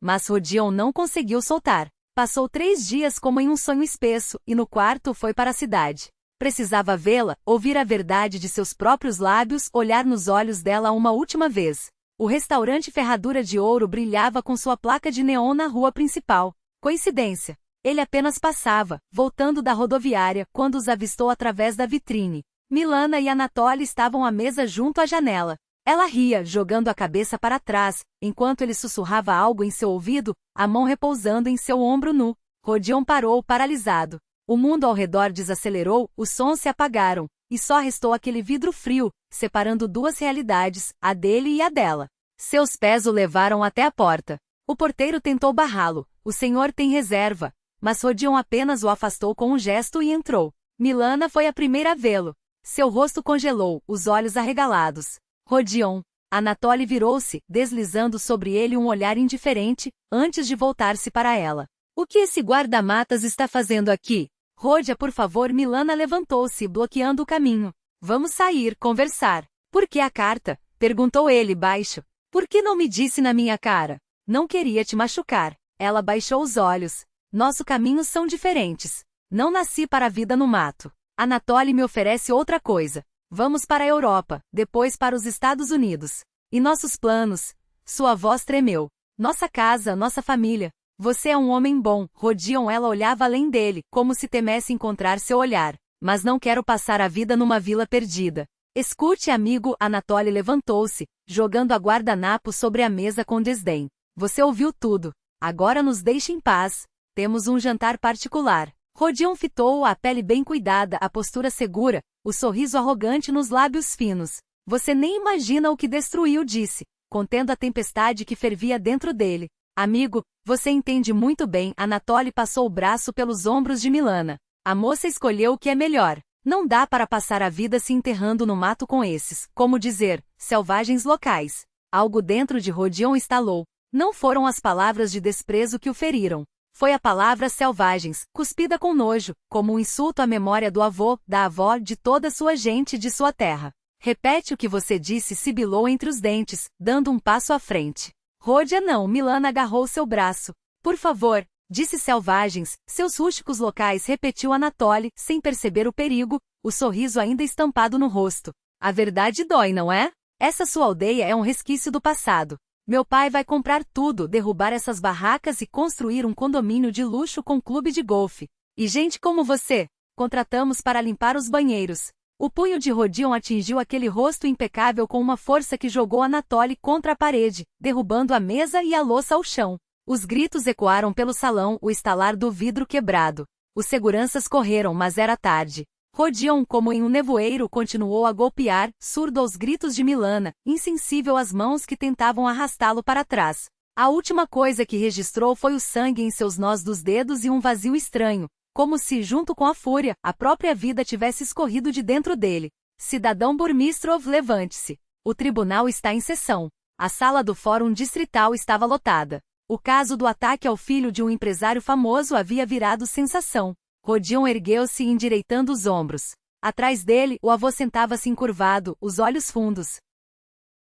S1: Mas Rodion não conseguiu soltar. Passou 3 dias como em um sonho espesso, e no quarto foi para a cidade. Precisava vê-la, ouvir a verdade de seus próprios lábios, olhar nos olhos dela uma última vez. O restaurante Ferradura de Ouro brilhava com sua placa de neon na rua principal. Coincidência. Ele apenas passava, voltando da rodoviária, quando os avistou através da vitrine. Milana e Anatoly estavam à mesa junto à janela. Ela ria, jogando a cabeça para trás, enquanto ele sussurrava algo em seu ouvido, a mão repousando em seu ombro nu. Rodion parou, paralisado. O mundo ao redor desacelerou, os sons se apagaram, e só restou aquele vidro frio, separando 2 realidades, a dele e a dela. Seus pés o levaram até a porta. O porteiro tentou barrá-lo. O senhor tem reserva. Mas Rodion apenas o afastou com um gesto e entrou. Milana foi a primeira a vê-lo. Seu rosto congelou, os olhos arregalados. Rodion. Anatoly virou-se, deslizando sobre ele um olhar indiferente, antes de voltar-se para ela. O que esse guarda-matas está fazendo aqui? Rodia, por favor. Milana levantou-se, bloqueando o caminho. Vamos sair, conversar. Por que a carta? Perguntou ele baixo. Por que não me disse na minha cara? Não queria te machucar. Ela baixou os olhos. Nossos caminhos são diferentes. Não nasci para a vida no mato. Anatoly me oferece outra coisa. Vamos para a Europa, depois para os Estados Unidos. E nossos planos? Sua voz tremeu. Nossa casa, nossa família. Você é um homem bom, Rodion. Ela olhava além dele, como se temesse encontrar seu olhar. Mas não quero passar a vida numa vila perdida. Escute, amigo. Anatoly levantou-se, jogando a guardanapo sobre a mesa com desdém. Você ouviu tudo. Agora nos deixe em paz. Temos um jantar particular. Rodion fitou-o, a pele bem cuidada, a postura segura, o sorriso arrogante nos lábios finos. Você nem imagina o que destruiu, disse, contendo a tempestade que fervia dentro dele. Amigo, você entende muito bem. Anatoly passou o braço pelos ombros de Milana. A moça escolheu o que é melhor. Não dá para passar a vida se enterrando no mato com esses, como dizer, selvagens locais. Algo dentro de Rodion estalou. Não foram as palavras de desprezo que o feriram. Foi a palavra selvagens, cuspida com nojo, como um insulto à memória do avô, da avó, de toda sua gente e de sua terra. Repete o que você disse, sibilou entre os dentes, dando um passo à frente. Rodia não. Milana agarrou seu braço. Por favor, disse selvagens, seus rústicos locais, repetiu Anatoly, sem perceber o perigo, o sorriso ainda estampado no rosto. A verdade dói, não é? Essa sua aldeia é um resquício do passado. Meu pai vai comprar tudo, derrubar essas barracas e construir um condomínio de luxo com clube de golfe. E gente como você, contratamos para limpar os banheiros. O punho de Rodion atingiu aquele rosto impecável com uma força que jogou Anatoly contra a parede, derrubando a mesa e a louça ao chão. Os gritos ecoaram pelo salão, o estalar do vidro quebrado. Os seguranças correram, mas era tarde. Rodion, como em um nevoeiro, continuou a golpear, surdo aos gritos de Milana, insensível às mãos que tentavam arrastá-lo para trás. A última coisa que registrou foi o sangue em seus nós dos dedos e um vazio estranho, como se, junto com a fúria, a própria vida tivesse escorrido de dentro dele. Cidadão Burmistrov, levante-se. O tribunal está em sessão. A sala do Fórum Distrital estava lotada. O caso do ataque ao filho de um empresário famoso havia virado sensação. Rodion ergueu-se endireitando os ombros. Atrás dele, o avô sentava-se encurvado, os olhos fundos.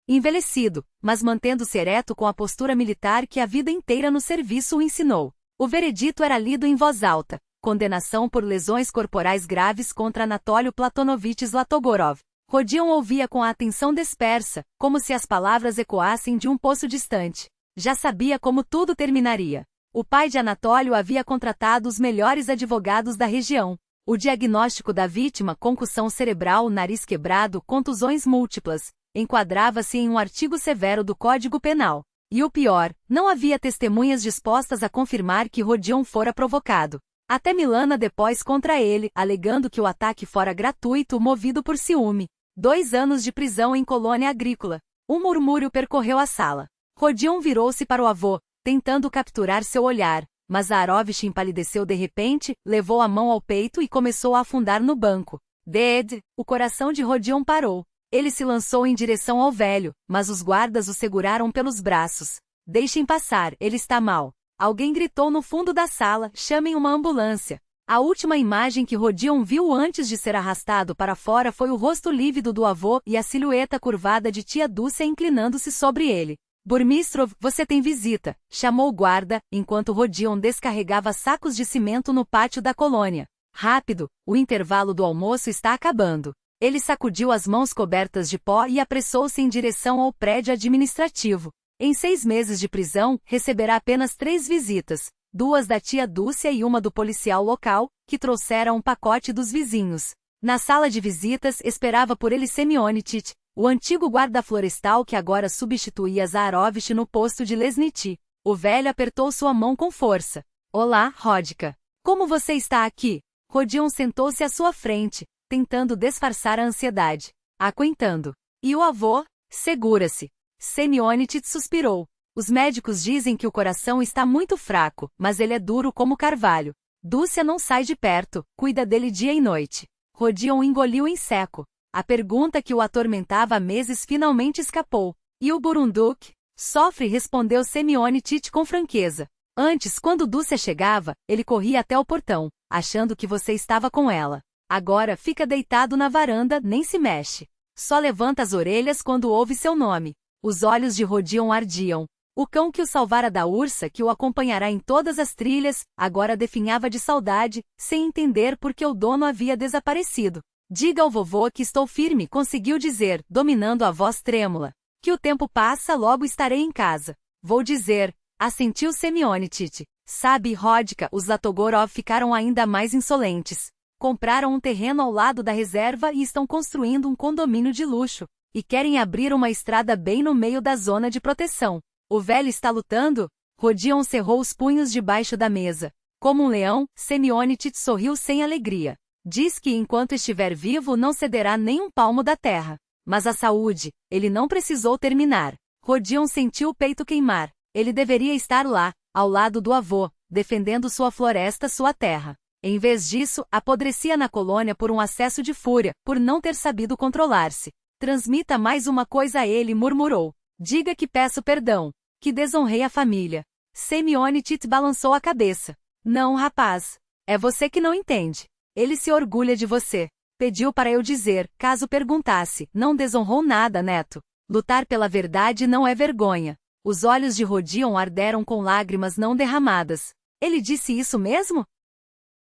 S1: Envelhecido, mas mantendo-se ereto com a postura militar que a vida inteira no serviço o ensinou. O veredito era lido em voz alta. Condenação por lesões corporais graves contra Anatólio Platonovich Zlatogorov. Rodion ouvia com a atenção dispersa, como se as palavras ecoassem de um poço distante. Já sabia como tudo terminaria. O pai de Anatólio havia contratado os melhores advogados da região. O diagnóstico da vítima, concussão cerebral, nariz quebrado, contusões múltiplas, enquadrava-se em um artigo severo do Código Penal. E o pior, não havia testemunhas dispostas a confirmar que Rodion fora provocado. Até Milana depôs contra ele, alegando que o ataque fora gratuito, movido por ciúme. 2 anos de prisão em colônia agrícola. Um murmúrio percorreu a sala. Rodion virou-se para o avô, tentando capturar seu olhar, mas Zaharovich empalideceu de repente, levou a mão ao peito e começou a afundar no banco. Ded! O coração de Rodion parou. Ele se lançou em direção ao velho, mas os guardas o seguraram pelos braços. Deixem passar, ele está mal. Alguém gritou no fundo da sala, chamem uma ambulância. A última imagem que Rodion viu antes de ser arrastado para fora foi o rosto lívido do avô e a silhueta curvada de tia Dúcia inclinando-se sobre ele. Burmistrov, você tem visita, chamou o guarda, enquanto Rodion descarregava sacos de cimento no pátio da colônia. Rápido, o intervalo do almoço está acabando. Ele sacudiu as mãos cobertas de pó e apressou-se em direção ao prédio administrativo. Em 6 meses de prisão, receberá apenas 3 visitas, 2 da tia Dúcia e uma do policial local, que trouxera um pacote dos vizinhos. Na sala de visitas esperava por ele Semionitch, o antigo guarda florestal que agora substituía Zaharovich no posto de Lesnity. O velho apertou sua mão com força. Olá, Rodka. Como você está aqui? Rodion sentou-se à sua frente, tentando disfarçar a ansiedade. Acuentando. E o avô? Segura-se. Semionitch suspirou. Os médicos dizem que o coração está muito fraco, mas ele é duro como carvalho. Dúcia não sai de perto, cuida dele dia e noite. Rodion engoliu em seco. A pergunta que o atormentava há meses finalmente escapou. E o Burunduk? Sofre, respondeu Semionitch com franqueza. Antes, quando Dúcia chegava, ele corria até o portão, achando que você estava com ela. Agora fica deitado na varanda, nem se mexe. Só levanta as orelhas quando ouve seu nome. Os olhos de Rodion ardiam. O cão que o salvara da ursa, que o acompanhará em todas as trilhas, agora definhava de saudade, sem entender por que o dono havia desaparecido. Diga ao vovô que estou firme, conseguiu dizer, dominando a voz trêmula. Que o tempo passa, logo estarei em casa. Vou dizer, assentiu Semionitch. Sabe, Rodka, os Zlatogorov ficaram ainda mais insolentes. Compraram um terreno ao lado da reserva e estão construindo um condomínio de luxo. E querem abrir uma estrada bem no meio da zona de proteção. O velho está lutando? Rodion cerrou os punhos debaixo da mesa. Como um leão, Semionitch sorriu sem alegria. Diz que enquanto estiver vivo não cederá nem um palmo da terra. Mas a saúde, ele não precisou terminar. Rodion sentiu o peito queimar. Ele deveria estar lá, ao lado do avô, defendendo sua floresta, sua terra. Em vez disso, apodrecia na colônia por um acesso de fúria, por não ter sabido controlar-se. Transmita mais uma coisa a ele, murmurou. Diga que peço perdão, que desonrei a família. Semionitch balançou a cabeça. Não, rapaz. É você que não entende. Ele se orgulha de você. Pediu para eu dizer, caso perguntasse, não desonrou nada, neto. Lutar pela verdade não é vergonha. Os olhos de Rodion arderam com lágrimas não derramadas. Ele disse isso mesmo?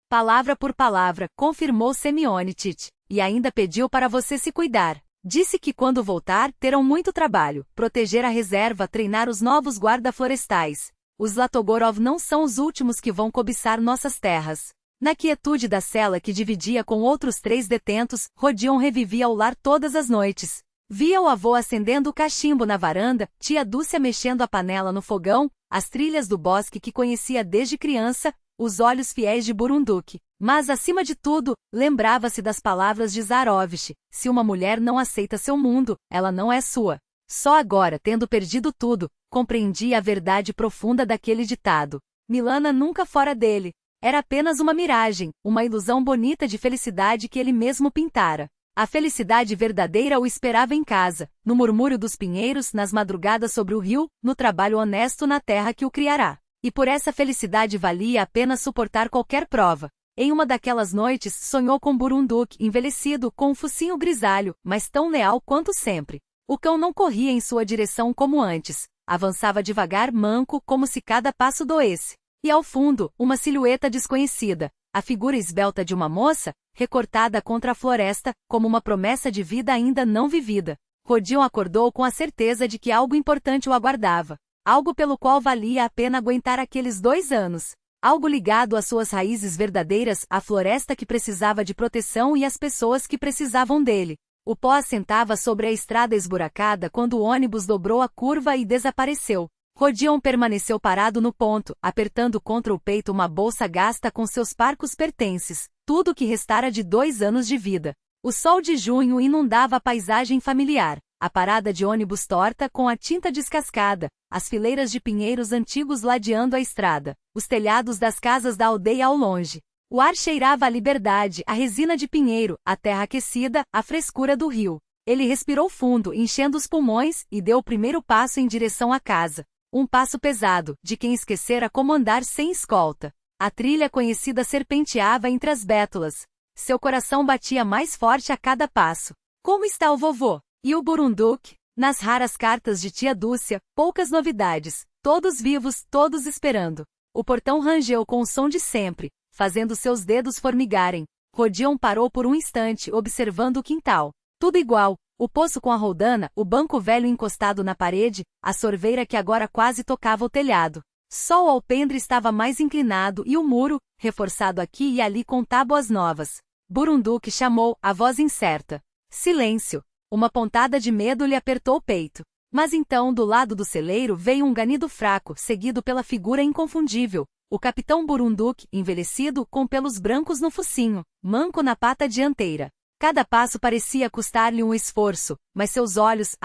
S1: Palavra por palavra, confirmou Semionitch. E ainda pediu para você se cuidar. Disse que quando voltar, terão muito trabalho, proteger a reserva, treinar os novos guarda-florestais. Os Zlatogorov não são os últimos que vão cobiçar nossas terras. Na quietude da cela que dividia com outros 3 detentos, Rodion revivia o lar todas as noites. Via o avô acendendo o cachimbo na varanda, tia Dúcia mexendo a panela no fogão, as trilhas do bosque que conhecia desde criança, os olhos fiéis de Burunduk. Mas, acima de tudo, lembrava-se das palavras de Zarovich: se uma mulher não aceita seu mundo, ela não é sua. Só agora, tendo perdido tudo, compreendia a verdade profunda daquele ditado. Milana nunca fora dele. Era apenas uma miragem, uma ilusão bonita de felicidade que ele mesmo pintara. A felicidade verdadeira o esperava em casa, no murmúrio dos pinheiros, nas madrugadas sobre o rio, no trabalho honesto na terra que o criará. E por essa felicidade valia a pena suportar qualquer prova. Em uma daquelas noites, sonhou com Burunduk, envelhecido, com um focinho grisalho, mas tão leal quanto sempre. O cão não corria em sua direção como antes. Avançava devagar, manco, como se cada passo doesse. E ao fundo, uma silhueta desconhecida, a figura esbelta de uma moça, recortada contra a floresta, como uma promessa de vida ainda não vivida. Rodion acordou com a certeza de que algo importante o aguardava. Algo pelo qual valia a pena aguentar aqueles 2 anos. Algo ligado às suas raízes verdadeiras, à floresta que precisava de proteção e às pessoas que precisavam dele. O pó assentava sobre a estrada esburacada quando o ônibus dobrou a curva e desapareceu. Rodion permaneceu parado no ponto, apertando contra o peito uma bolsa gasta com seus parcos pertences, tudo o que restara de 2 anos de vida. O sol de junho inundava a paisagem familiar, a parada de ônibus torta com a tinta descascada, as fileiras de pinheiros antigos ladeando a estrada, os telhados das casas da aldeia ao longe. O ar cheirava a liberdade, a resina de pinheiro, a terra aquecida, a frescura do rio. Ele respirou fundo, enchendo os pulmões, e deu o primeiro passo em direção à casa. Um passo pesado, de quem esquecera como andar sem escolta. A trilha conhecida serpenteava entre as bétulas. Seu coração batia mais forte a cada passo. Como está o vovô? E o Burunduk? Nas raras cartas de tia Dúcia, poucas novidades. Todos vivos, todos esperando. O portão rangeu com o som de sempre, fazendo seus dedos formigarem. Rodion parou por um instante, observando o quintal. Tudo igual. O poço com a roldana, o banco velho encostado na parede, a sorveira que agora quase tocava o telhado. Só o alpendre estava mais inclinado e o muro, reforçado aqui e ali com tábuas novas. Burunduk chamou, a voz incerta. Silêncio. Uma pontada de medo lhe apertou o peito. Mas então, do lado do celeiro veio um ganido fraco, seguido pela figura inconfundível. O capitão Burunduk, envelhecido, com pelos brancos no focinho, manco na pata dianteira. Cada passo parecia custar-lhe um esforço, mas seus olhos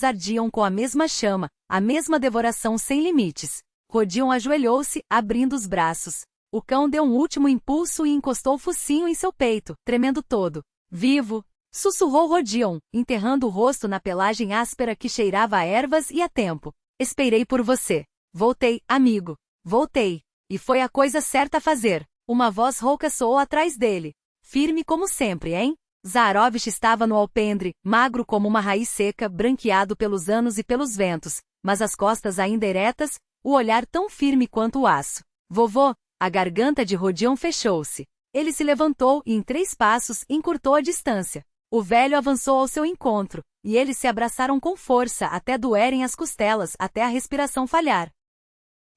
S1: ardiam com a mesma chama, a mesma devoração sem limites. Rodion ajoelhou-se, abrindo os braços. O cão deu um último impulso e encostou o focinho em seu peito, tremendo todo. Vivo! Sussurrou Rodion, enterrando o rosto na pelagem áspera que cheirava a ervas e a tempo. Esperei por você. Voltei, amigo. Voltei. E foi a coisa certa a fazer. Uma voz rouca soou atrás dele. Firme como sempre, hein? Zarovich estava no alpendre, magro como uma raiz seca, branqueado pelos anos e pelos ventos, mas as costas ainda eretas, o olhar tão firme quanto o aço. Vovô, a garganta de Rodion fechou-se. Ele se levantou e, em 3 passos, encurtou a distância. O velho avançou ao seu encontro, e eles se abraçaram com força até doerem as costelas, até a respiração falhar.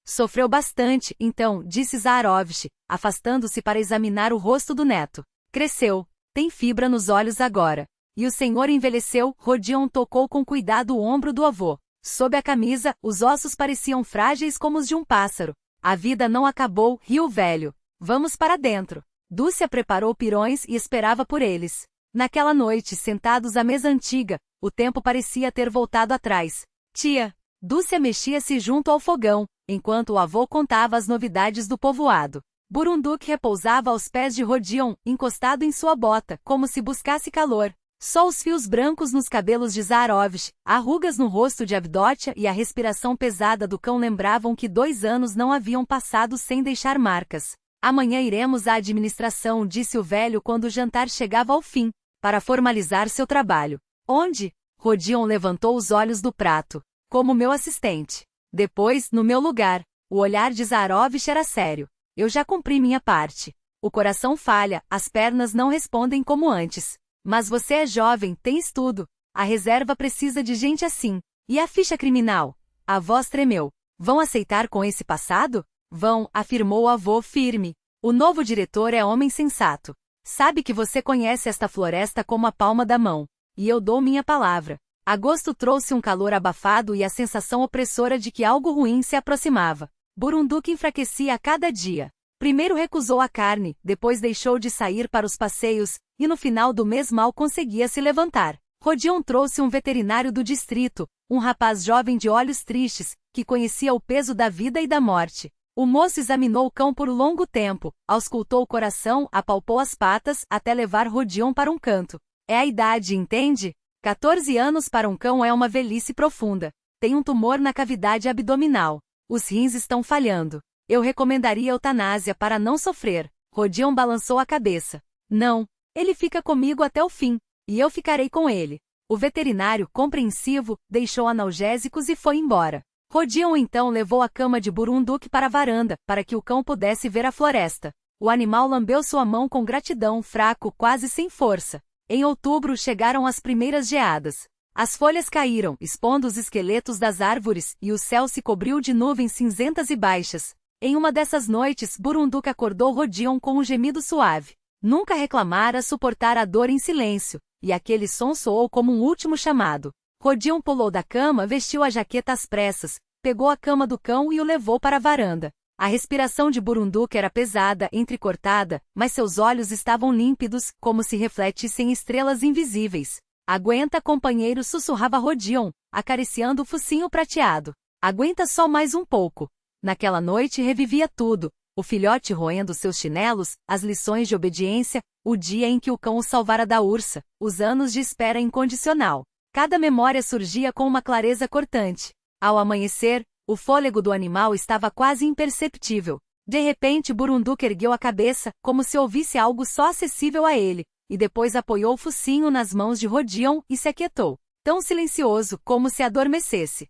S1: Sofreu bastante, então, disse Zarovich, afastando-se para examinar o rosto do neto. Cresceu. Tem fibra nos olhos agora. E o senhor envelheceu. Rodion tocou com cuidado o ombro do avô. Sob a camisa, os ossos pareciam frágeis como os de um pássaro. A vida não acabou, riu o velho. Vamos para dentro. Dúcia preparou pirões e esperava por eles. Naquela noite, sentados à mesa antiga, o tempo parecia ter voltado atrás. Tia. Dúcia mexia-se junto ao fogão, enquanto o avô contava as novidades do povoado. Burunduk repousava aos pés de Rodion, encostado em sua bota, como se buscasse calor. Só os fios brancos nos cabelos de Zarovich, rugas no rosto de Avdotia e a respiração pesada do cão lembravam que 2 anos não haviam passado sem deixar marcas. Amanhã iremos à administração, disse o velho quando o jantar chegava ao fim, para formalizar seu trabalho. Onde? Rodion levantou os olhos do prato. Como meu assistente. Depois, no meu lugar. O olhar de Zarovich era sério. Eu já cumpri minha parte. O coração falha, as pernas não respondem como antes. Mas você é jovem, tem estudo. A reserva precisa de gente assim. E a ficha criminal? A voz tremeu. Vão aceitar com esse passado? Vão, afirmou o avô firme. O novo diretor é homem sensato. Sabe que você conhece esta floresta como a palma da mão. E eu dou minha palavra. Agosto trouxe um calor abafado e a sensação opressora de que algo ruim se aproximava. Burunduk enfraquecia a cada dia. Primeiro recusou a carne, depois deixou de sair para os passeios, e no final do mês mal conseguia se levantar. Rodion trouxe um veterinário do distrito, um rapaz jovem de olhos tristes, que conhecia o peso da vida e da morte. O moço examinou o cão por longo tempo, auscultou o coração, apalpou as patas, até levar Rodion para um canto. É a idade, entende? 14 anos para um cão é uma velhice profunda. Tem um tumor na cavidade abdominal. Os rins estão falhando. Eu recomendaria eutanásia para não sofrer. Rodion balançou a cabeça. Não, ele fica comigo até o fim, e eu ficarei com ele. O veterinário, compreensivo, deixou analgésicos e foi embora. Rodion então levou a cama de burunduque para a varanda, para que o cão pudesse ver a floresta. O animal lambeu sua mão com gratidão, fraco, quase sem força. Em outubro chegaram as primeiras geadas. As folhas caíram, expondo os esqueletos das árvores, e o céu se cobriu de nuvens cinzentas e baixas. Em uma dessas noites, Burunduque acordou Rodion com um gemido suave. Nunca reclamara suportar a dor em silêncio, e aquele som soou como um último chamado. Rodion pulou da cama, vestiu a jaqueta às pressas, pegou a cama do cão e o levou para a varanda. A respiração de Burunduque era pesada, entrecortada, mas seus olhos estavam límpidos, como se refletissem estrelas invisíveis. Aguenta, companheiro, sussurrava Rodion, acariciando o focinho prateado. Aguenta só mais um pouco. Naquela noite revivia tudo, o filhote roendo seus chinelos, as lições de obediência, o dia em que o cão o salvara da ursa, os anos de espera incondicional. Cada memória surgia com uma clareza cortante. Ao amanhecer, o fôlego do animal estava quase imperceptível. De repente Burunduque ergueu a cabeça, como se ouvisse algo só acessível a ele, e depois apoiou o focinho nas mãos de Rodion e se aquietou, tão silencioso como se adormecesse.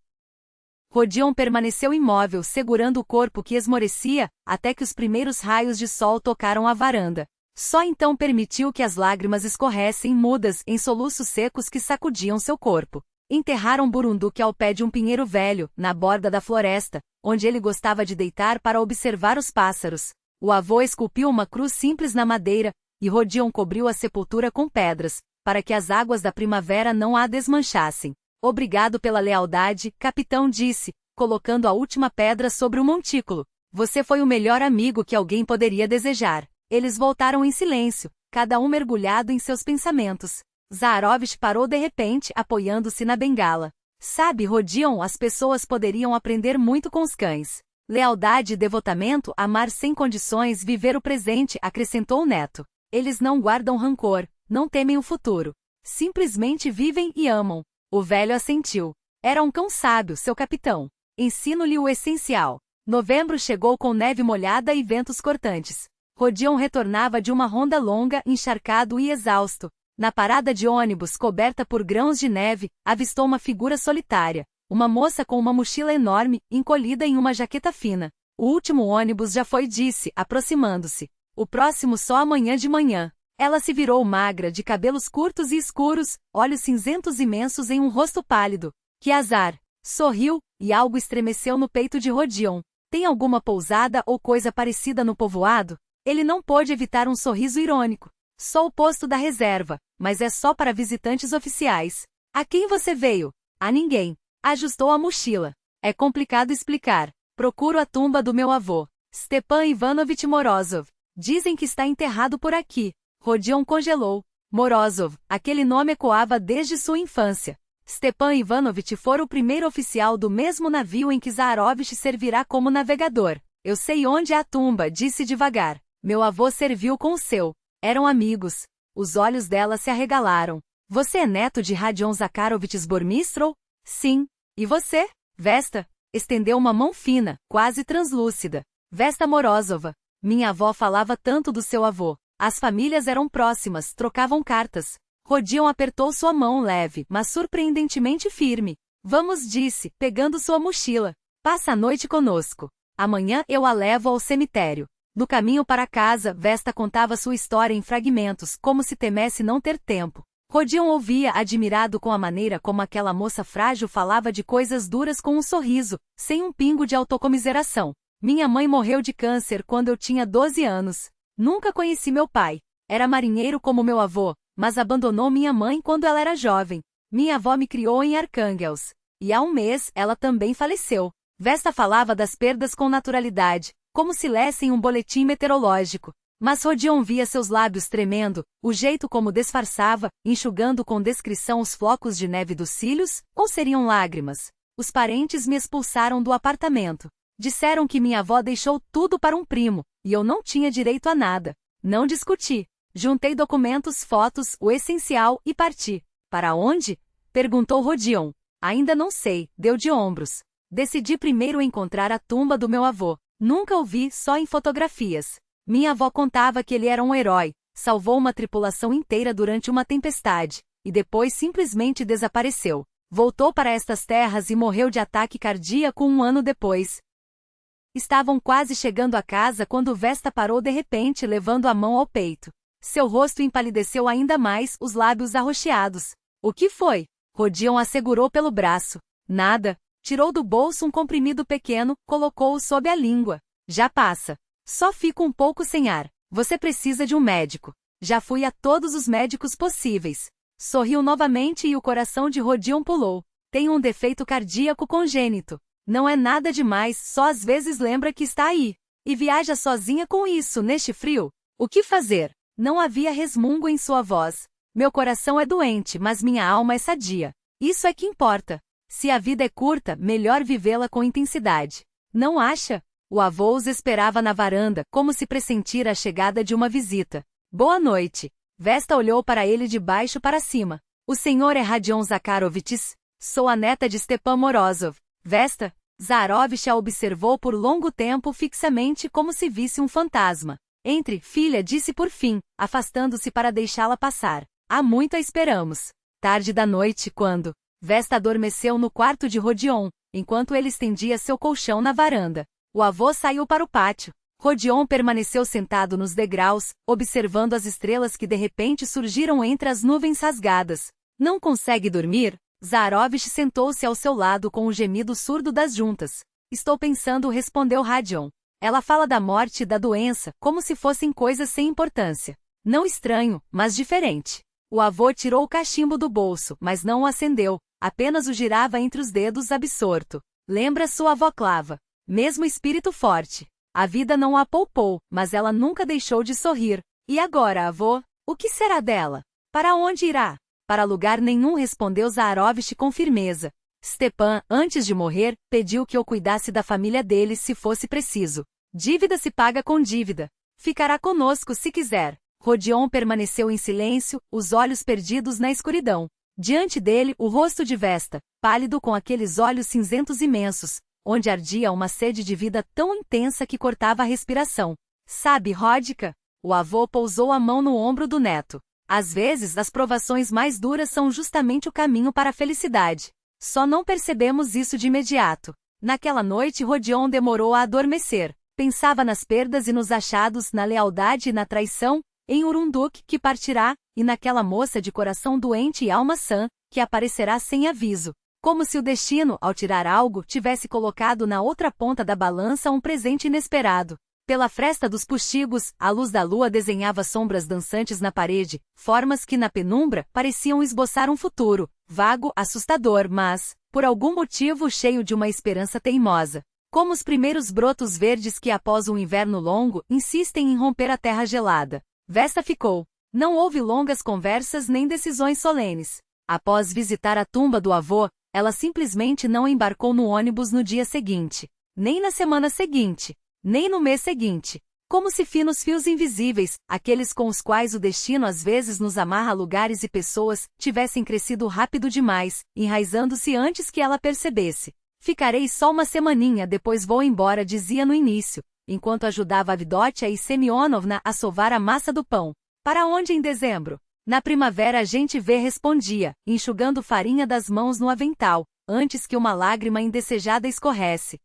S1: Rodion permaneceu imóvel, segurando o corpo que esmorecia, até que os primeiros raios de sol tocaram a varanda. Só então permitiu que as lágrimas escorressem mudas em soluços secos que sacudiam seu corpo. Enterraram Burunduque ao pé de um pinheiro velho, na borda da floresta, onde ele gostava de deitar para observar os pássaros. O avô esculpiu uma cruz simples na madeira, e Rodion cobriu a sepultura com pedras, para que as águas da primavera não a desmanchassem. Obrigado pela lealdade, capitão disse, colocando a última pedra sobre o montículo. Você foi o melhor amigo que alguém poderia desejar. Eles voltaram em silêncio, cada um mergulhado em seus pensamentos. Zaharovich parou de repente, apoiando-se na bengala. Sabe, Rodion, as pessoas poderiam aprender muito com os cães. Lealdade e devotamento, amar sem condições, viver o presente, acrescentou o neto. Eles não guardam rancor, não temem o futuro. Simplesmente vivem e amam. O velho assentiu. Era um cão sábio, seu capitão. Ensino-lhe o essencial. Novembro chegou com neve molhada e ventos cortantes. Rodion retornava de uma ronda longa, encharcado e exausto. Na parada de ônibus coberta por grãos de neve, avistou uma figura solitária. Uma moça com uma mochila enorme, encolhida em uma jaqueta fina. O último ônibus já foi, disse, aproximando-se. O próximo só amanhã de manhã. Ela se virou magra, de cabelos curtos e escuros, olhos cinzentos imensos em um rosto pálido. Que azar! Sorriu, e algo estremeceu no peito de Rodion. Tem alguma pousada ou coisa parecida no povoado? Ele não pôde evitar um sorriso irônico. Só o posto da reserva, mas é só para visitantes oficiais. A quem você veio? A ninguém. Ajustou a mochila. É complicado explicar. Procuro a tumba do meu avô, Stepan Ivanovich Morozov. Dizem que está enterrado por aqui. Rodion congelou. Morozov, aquele nome ecoava desde sua infância. Stepan Ivanovich fora o primeiro oficial do mesmo navio em que Zaharovich servirá como navegador. Eu sei onde é a tumba, disse devagar. Meu avô serviu com o seu. Eram amigos. Os olhos dela se arregalaram. Você é neto de Radion Zakharovich Zbormistrov? Sim. E você? Vesta? Estendeu uma mão fina, quase translúcida. Vesta Morozova. Minha avó falava tanto do seu avô. As famílias eram próximas, trocavam cartas. Rodion apertou sua mão leve, mas surpreendentemente firme. Vamos, disse, pegando sua mochila. Passa a noite conosco. Amanhã eu a levo ao cemitério. No caminho para casa, Vesta contava sua história em fragmentos, como se temesse não ter tempo. Rodion ouvia admirado com a maneira como aquela moça frágil falava de coisas duras com um sorriso, sem um pingo de autocomiseração. Minha mãe morreu de câncer quando eu tinha 12 anos. Nunca conheci meu pai. Era marinheiro como meu avô, mas abandonou minha mãe quando ela era jovem. Minha avó me criou em Arkhangelsk. E há um mês, ela também faleceu. Vesta falava das perdas com naturalidade, como se lessem um boletim meteorológico. Mas Rodion via seus lábios tremendo, o jeito como disfarçava, enxugando com descrição os flocos de neve dos cílios, ou seriam lágrimas? Os parentes me expulsaram do apartamento. Disseram que minha avó deixou tudo para um primo, e eu não tinha direito a nada. Não discuti. Juntei documentos, fotos, o essencial e parti. Para onde? Perguntou Rodion. Ainda não sei, deu de ombros. Decidi primeiro encontrar a tumba do meu avô. Nunca o vi, só em fotografias. Minha avó contava que ele era um herói, salvou uma tripulação inteira durante uma tempestade, e depois simplesmente desapareceu. Voltou para estas terras e morreu de ataque cardíaco um ano depois. Estavam quase chegando a casa quando Vesta parou de repente, levando a mão ao peito. Seu rosto empalideceu ainda mais, os lábios arroxeados. O que foi? Rodion a segurou pelo braço. Nada. Tirou do bolso um comprimido pequeno, colocou-o sob a língua. Já passa. Só fico um pouco sem ar. Você precisa de um médico. Já fui a todos os médicos possíveis. Sorriu novamente e o coração de Rodion pulou. Tem um defeito cardíaco congênito. Não é nada demais, só às vezes lembra que está aí. E viaja sozinha com isso, neste frio. O que fazer? Não havia resmungo em sua voz. Meu coração é doente, mas minha alma é sadia. Isso é que importa. Se a vida é curta, melhor vivê-la com intensidade. Não acha? O avô os esperava na varanda, como se pressentir a chegada de uma visita. Boa noite. Vesta olhou para ele de baixo para cima. O senhor é Rodion Zakharovitch? Sou a neta de Stepan Morozov. Vesta? Zaharovitch a observou por longo tempo fixamente como se visse um fantasma. Entre, filha, disse por fim, afastando-se para deixá-la passar. Há muito a esperamos. Tarde da noite, quando Vesta adormeceu no quarto de Rodion, enquanto ele estendia seu colchão na varanda. O avô saiu para o pátio. Rodion permaneceu sentado nos degraus, observando as estrelas que de repente surgiram entre as nuvens rasgadas. Não consegue dormir? Zaharovitch sentou-se ao seu lado com um gemido surdo das juntas. Estou pensando, respondeu Rodion. Ela fala da morte e da doença, como se fossem coisas sem importância. Não estranho, mas diferente. O avô tirou o cachimbo do bolso, mas não o acendeu, apenas o girava entre os dedos absorto. Lembra sua avó Clava. Mesmo espírito forte. A vida não a poupou, mas ela nunca deixou de sorrir. E agora, avô? O que será dela? Para onde irá? Para lugar nenhum, respondeu Zaharovitch com firmeza. Stepan, antes de morrer, pediu que eu cuidasse da família dele se fosse preciso. Dívida se paga com dívida. Ficará conosco se quiser. Rodion permaneceu em silêncio, os olhos perdidos na escuridão. Diante dele, o rosto de Vesta, pálido com aqueles olhos cinzentos imensos, onde ardia uma sede de vida tão intensa que cortava a respiração. Sabe, Rodica? O avô pousou a mão no ombro do neto. Às vezes, as provações mais duras são justamente o caminho para a felicidade. Só não percebemos isso de imediato. Naquela noite, Rodion demorou a adormecer. Pensava nas perdas e nos achados, na lealdade e na traição, em Urunduk, que partirá, e naquela moça de coração doente e alma sã, que aparecerá sem aviso. Como se o destino, ao tirar algo, tivesse colocado na outra ponta da balança um presente inesperado. Pela fresta dos postigos, a luz da lua desenhava sombras dançantes na parede, formas que na penumbra pareciam esboçar um futuro, vago, assustador, mas, por algum motivo, cheio de uma esperança teimosa. Como os primeiros brotos verdes que após um inverno longo, insistem em romper a terra gelada. Vesta ficou. Não houve longas conversas nem decisões solenes. Após visitar a tumba do avô, ela simplesmente não embarcou no ônibus no dia seguinte, nem na semana seguinte, nem no mês seguinte. Como se finos fios invisíveis, aqueles com os quais o destino às vezes nos amarra a lugares e pessoas, tivessem crescido rápido demais, enraizando-se antes que ela percebesse. Ficarei só uma semaninha, depois vou embora, dizia no início, enquanto ajudava Avdotia e Semyonovna a sovar a massa do pão. Para onde em dezembro? Na primavera a gente vê, respondia, enxugando farinha das mãos no avental, antes que uma lágrima indesejada escorresse.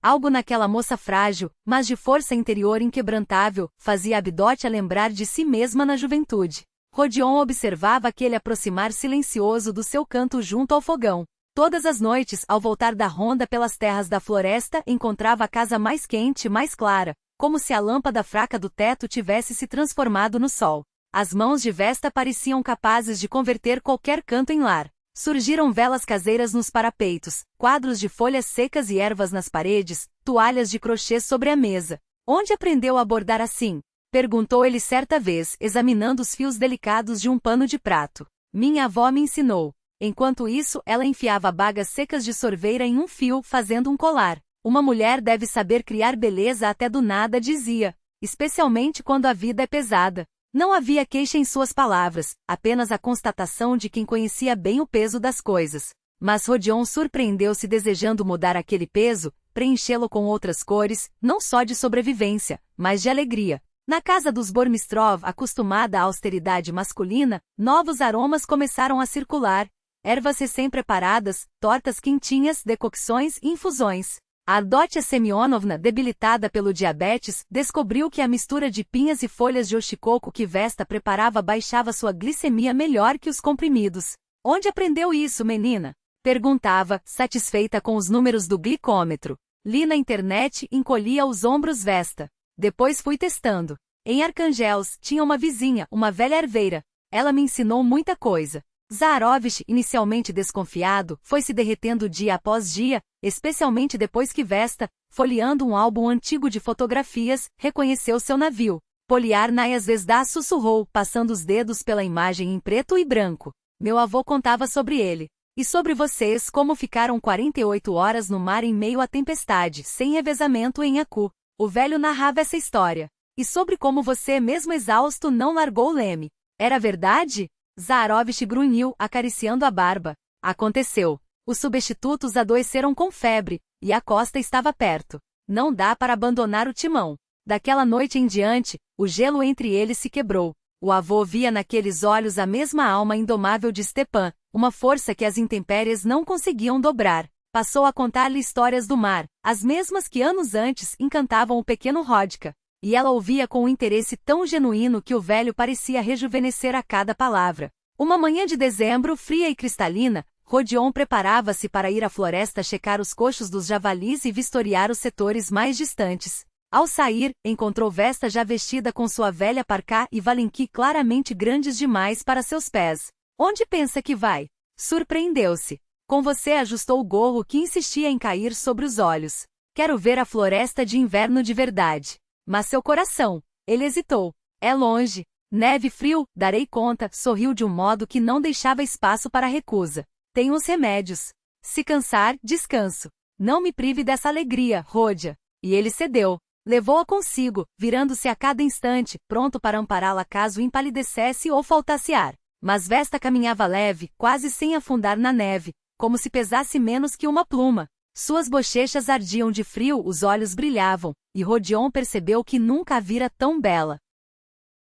S1: Algo naquela moça frágil, mas de força interior inquebrantável, fazia Avdotia lembrar de si mesma na juventude. Rodion observava aquele aproximar silencioso do seu canto junto ao fogão. Todas as noites, ao voltar da ronda pelas terras da floresta, encontrava a casa mais quente, mais clara, como se a lâmpada fraca do teto tivesse se transformado no sol. As mãos de Vesta pareciam capazes de converter qualquer canto em lar. Surgiram velas caseiras nos parapeitos, quadros de folhas secas e ervas nas paredes, toalhas de crochê sobre a mesa. Onde aprendeu a bordar assim? Perguntou ele certa vez, examinando os fios delicados de um pano de prato. Minha avó me ensinou. Enquanto isso, ela enfiava bagas secas de sorveira em um fio, fazendo um colar. Uma mulher deve saber criar beleza até do nada, dizia. Especialmente quando a vida é pesada. Não havia queixa em suas palavras, apenas a constatação de quem conhecia bem o peso das coisas. Mas Rodion surpreendeu-se desejando mudar aquele peso, preenchê-lo com outras cores, não só de sobrevivência, mas de alegria. Na casa dos Burmistrov, acostumada à austeridade masculina, novos aromas começaram a circular. Ervas recém-preparadas, tortas quentinhas, decocções e infusões. A Avdotia Semyonovna, debilitada pelo diabetes, descobriu que a mistura de pinhas e folhas de oxigcoco que Vesta preparava baixava sua glicemia melhor que os comprimidos. Onde aprendeu isso, menina? Perguntava, satisfeita com os números do glicômetro. Li na internet, encolhia os ombros Vesta. Depois fui testando. Em Arcangels, tinha uma vizinha, uma velha herveira. Ela me ensinou muita coisa. Zaharovich, inicialmente desconfiado, foi se derretendo dia após dia, especialmente depois que Vesta, folheando um álbum antigo de fotografias, reconheceu seu navio. Poliarnaia Zvezda sussurrou, passando os dedos pela imagem em preto e branco. Meu avô contava sobre ele. E sobre vocês, como ficaram 48 horas no mar em meio à tempestade, sem revezamento em Aku. O velho narrava essa história. E sobre como você, mesmo exausto, não largou o leme. Era verdade? Zaharovich grunhiu, acariciando a barba. Aconteceu. Os substitutos adoeceram com febre, e a costa estava perto. Não dá para abandonar o timão. Daquela noite em diante, o gelo entre eles se quebrou. O avô via naqueles olhos a mesma alma indomável de Stepan, uma força que as intempéries não conseguiam dobrar. Passou a contar-lhe histórias do mar, as mesmas que anos antes encantavam o pequeno Rodka. E ela ouvia com um interesse tão genuíno que o velho parecia rejuvenescer a cada palavra. Uma manhã de dezembro, fria e cristalina, Rodion preparava-se para ir à floresta checar os coxos dos javalis e vistoriar os setores mais distantes. Ao sair, encontrou Vesta já vestida com sua velha parcá e valenqui claramente grandes demais para seus pés. Onde pensa que vai? Surpreendeu-se. Com você ajustou o gorro que insistia em cair sobre os olhos. Quero ver a floresta de inverno de verdade. Mas seu coração. Ele hesitou. É longe. Neve e frio, darei conta, sorriu de um modo que não deixava espaço para recusa. Tenho os remédios. Se cansar, descanso. Não me prive dessa alegria, Rodia. E ele cedeu. Levou-a consigo, virando-se a cada instante, pronto para ampará-la caso empalidecesse ou faltasse ar. Mas Vesta caminhava leve, quase sem afundar na neve, como se pesasse menos que uma pluma. Suas bochechas ardiam de frio, os olhos brilhavam, e Rodion percebeu que nunca a vira tão bela.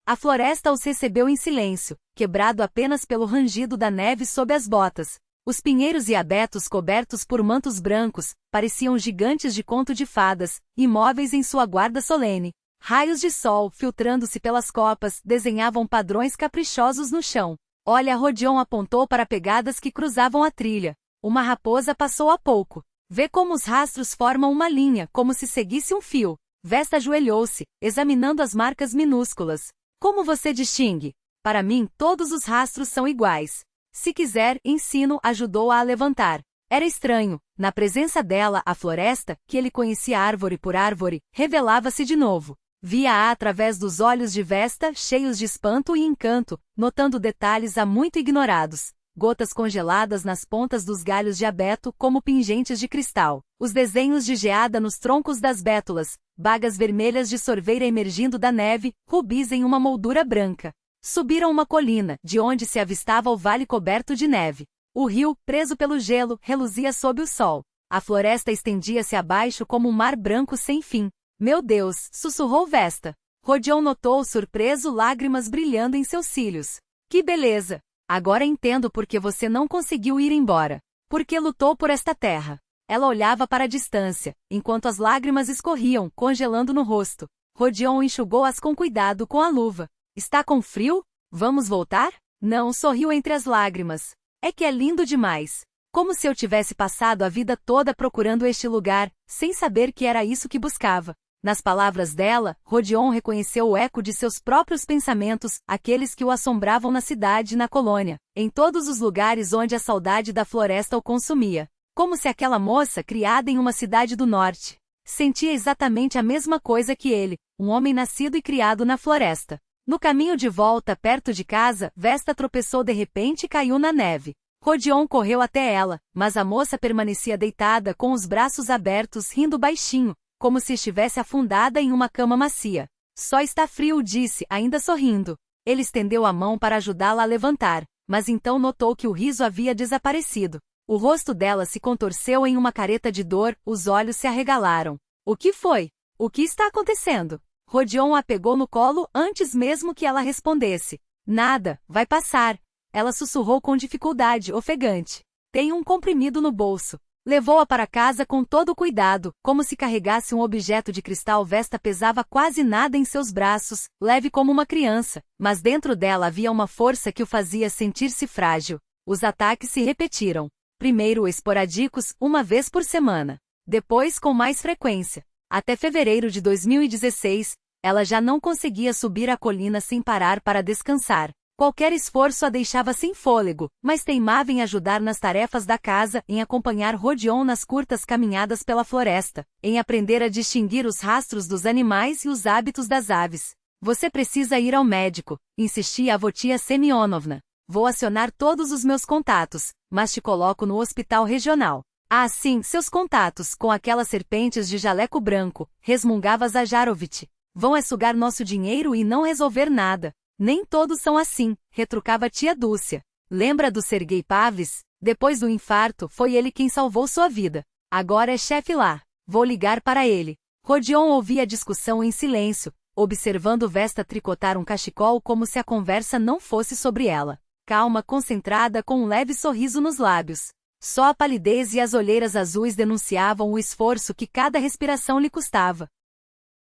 S1: A floresta os recebeu em silêncio, quebrado apenas pelo rangido da neve sob as botas. Os pinheiros e abetos cobertos por mantos brancos, pareciam gigantes de conto de fadas, imóveis em sua guarda solene. Raios de sol, filtrando-se pelas copas, desenhavam padrões caprichosos no chão. Olha, Rodion apontou para pegadas que cruzavam a trilha. Uma raposa passou há pouco. Vê como os rastros formam uma linha, como se seguisse um fio. Vesta ajoelhou-se, examinando as marcas minúsculas. Como você distingue? Para mim, todos os rastros são iguais. Se quiser, ensino, ajudou-a a levantar. Era estranho. Na presença dela, a floresta, que ele conhecia árvore por árvore, revelava-se de novo. Via-a através dos olhos de Vesta, cheios de espanto e encanto, notando detalhes há muito ignorados. Gotas congeladas nas pontas dos galhos de abeto como pingentes de cristal. Os desenhos de geada nos troncos das bétulas, bagas vermelhas de sorveira emergindo da neve, rubis em uma moldura branca. Subiram uma colina, de onde se avistava o vale coberto de neve. O rio, preso pelo gelo, reluzia sob o sol. A floresta estendia-se abaixo como um mar branco sem fim. Meu Deus, sussurrou Vesta. Rodion notou surpreso lágrimas brilhando em seus cílios. Que beleza! Agora entendo por que você não conseguiu ir embora. Porque lutou por esta terra. Ela olhava para a distância, enquanto as lágrimas escorriam, congelando no rosto. Rodion enxugou-as com cuidado com a luva. Está com frio? Vamos voltar? Não, sorriu entre as lágrimas. É que é lindo demais. Como se eu tivesse passado a vida toda procurando este lugar, sem saber que era isso que buscava. Nas palavras dela, Rodion reconheceu o eco de seus próprios pensamentos, aqueles que o assombravam na cidade e na colônia, em todos os lugares onde a saudade da floresta o consumia. Como se aquela moça, criada em uma cidade do norte, Sentia exatamente a mesma coisa que ele, um homem nascido e criado na floresta. No caminho de volta perto de casa, Vesta tropeçou de repente e caiu na neve. Rodion correu até ela, mas a moça permanecia deitada com os braços abertos, rindo baixinho, como se estivesse afundada em uma cama macia. Só está frio, disse, ainda sorrindo. Ele estendeu a mão para ajudá-la a levantar, mas então notou que o riso havia desaparecido. O rosto dela se contorceu em uma careta de dor, os olhos se arregalaram. O que foi? O que está acontecendo? Rodion a pegou no colo antes mesmo que ela respondesse. Nada, vai passar. Ela sussurrou com dificuldade, ofegante. Tem um comprimido no bolso. Levou-a para casa com todo cuidado, como se carregasse um objeto de cristal. Vesta pesava quase nada em seus braços, leve como uma criança, mas dentro dela havia uma força que o fazia sentir-se frágil. Os ataques se repetiram. Primeiro esporádicos, uma vez por semana. Depois com mais frequência. Até fevereiro de 2016, ela já não conseguia subir a colina sem parar para descansar. Qualquer esforço a deixava sem fôlego, mas teimava em ajudar nas tarefas da casa, em acompanhar Rodion nas curtas caminhadas pela floresta, em aprender a distinguir os rastros dos animais e os hábitos das aves. Você precisa ir ao médico, insistia a Avotia Semyonovna. Vou acionar todos os meus contatos, mas te coloco no hospital regional. Ah, sim, seus contatos, com aquelas serpentes de jaleco branco, resmungava Zajarovich. Vão sugar nosso dinheiro e não resolver nada. Nem todos são assim, retrucava tia Dúcia. Lembra do Sergei Pavlis? Depois do infarto, foi ele quem salvou sua vida. Agora é chefe lá. Vou ligar para ele. Rodion ouvia a discussão em silêncio, observando Vesta tricotar um cachecol como se a conversa não fosse sobre ela. Calma, concentrada, com um leve sorriso nos lábios. Só a palidez e as olheiras azuis denunciavam o esforço que cada respiração lhe custava.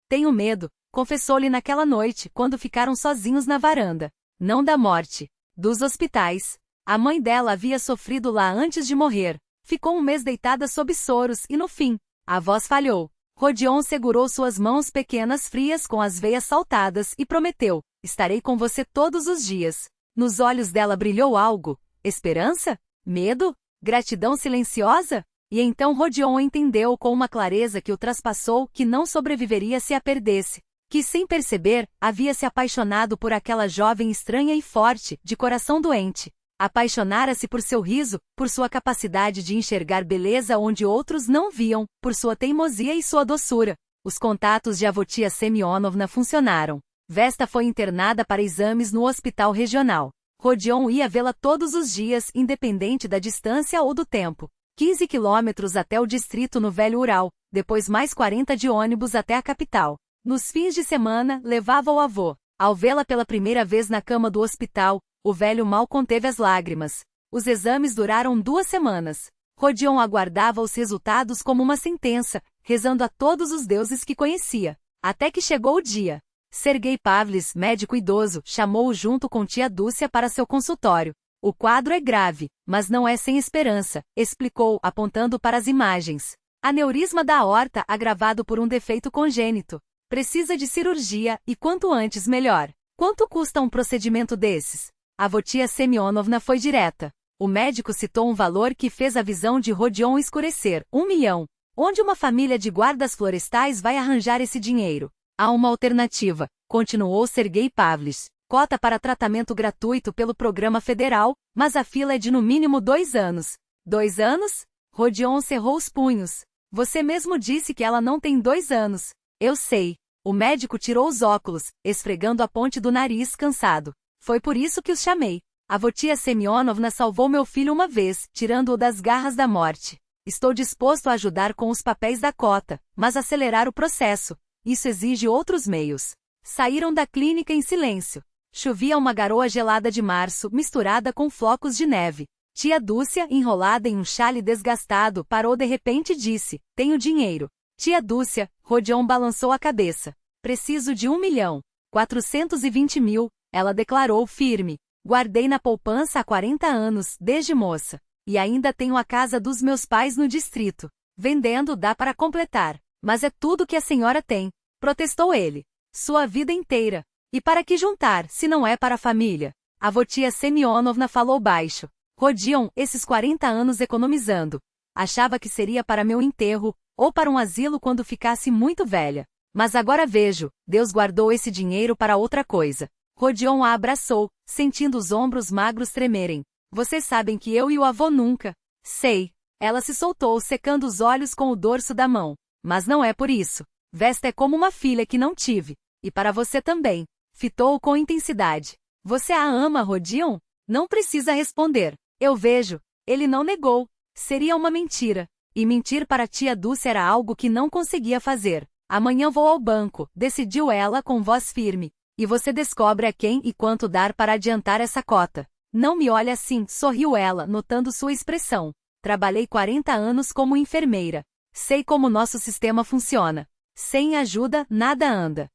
S1: Tenho medo, confessou-lhe naquela noite, quando ficaram sozinhos na varanda. Não da morte. Dos hospitais. A mãe dela havia sofrido lá antes de morrer. Ficou um mês deitada sob soros e, no fim, a voz falhou. Rodion segurou suas mãos pequenas frias com as veias saltadas e prometeu: estarei com você todos os dias. Nos olhos dela brilhou algo. Esperança? Medo? Gratidão silenciosa? E então Rodion entendeu com uma clareza que o traspassou que não sobreviveria se a perdesse. Que, sem perceber, havia se apaixonado por aquela jovem estranha e forte, de coração doente. Apaixonara-se por seu riso, por sua capacidade de enxergar beleza onde outros não viam, por sua teimosia e sua doçura. Os contatos de Avotia Semyonovna funcionaram. Vesta foi internada para exames no hospital regional. Rodion ia vê-la todos os dias, independente da distância ou do tempo. 15 quilômetros até o distrito no Velho Ural, depois mais 40 de ônibus até a capital. Nos fins de semana, levava o avô. Ao vê-la pela primeira vez na cama do hospital, o velho mal conteve as lágrimas. Os exames duraram 2 semanas. Rodion aguardava os resultados como uma sentença, rezando a todos os deuses que conhecia. Até que chegou o dia. Sergei Pavlis, médico idoso, chamou-o junto com tia Dúcia para seu consultório. O quadro é grave, mas não é sem esperança, explicou, apontando para as imagens. Aneurisma da aorta agravado por um defeito congênito. Precisa de cirurgia, e quanto antes melhor. Quanto custa um procedimento desses? A Avotia Semyonovna foi direta. O médico citou um valor que fez a visão de Rodion escurecer: 1 milhão. Onde uma família de guardas florestais vai arranjar esse dinheiro? Há uma alternativa, continuou Sergei Pavlis. Cota para tratamento gratuito pelo programa federal, mas a fila é de no mínimo 2 anos. 2 anos? Rodion cerrou os punhos. Você mesmo disse que ela não tem 2 anos. Eu sei. O médico tirou os óculos, esfregando a ponte do nariz, cansado. Foi por isso que os chamei. A Avotia Semyonovna salvou meu filho uma vez, tirando-o das garras da morte. Estou disposto a ajudar com os papéis da cota, mas acelerar o processo. Isso exige outros meios. Saíram da clínica em silêncio. Chovia uma garoa gelada de março, misturada com flocos de neve. Tia Dúcia, enrolada em um chale desgastado, parou de repente e disse: tenho dinheiro. Tia Dúcia, Rodion balançou a cabeça. Preciso de 1 milhão. 420 mil, ela declarou firme. Guardei na poupança há 40 anos, desde moça. E ainda tenho a casa dos meus pais no distrito. Vendendo dá para completar. Mas é tudo que a senhora tem, protestou ele. Sua vida inteira. E para que juntar, se não é para a família? A Avotia Semyonovna falou baixo. Rodion, esses 40 anos economizando. Achava que seria para meu enterro, ou para um asilo quando ficasse muito velha. Mas agora vejo, Deus guardou esse dinheiro para outra coisa. Rodion a abraçou, sentindo os ombros magros tremerem. Vocês sabem que eu e o avô nunca. Sei. Ela se soltou, secando os olhos com o dorso da mão. Mas não é por isso. Vesta é como uma filha que não tive. E para você também. Fitou-o com intensidade. Você a ama, Rodion? Não precisa responder. Eu vejo. Ele não negou. Seria uma mentira. E mentir para tia Dulce era algo que não conseguia fazer. Amanhã vou ao banco, decidiu ela com voz firme. E você descobre a quem e quanto dar para adiantar essa cota. Não me olhe assim, sorriu ela, notando sua expressão. Trabalhei 40 anos como enfermeira. Sei como nosso sistema funciona. Sem ajuda, nada anda.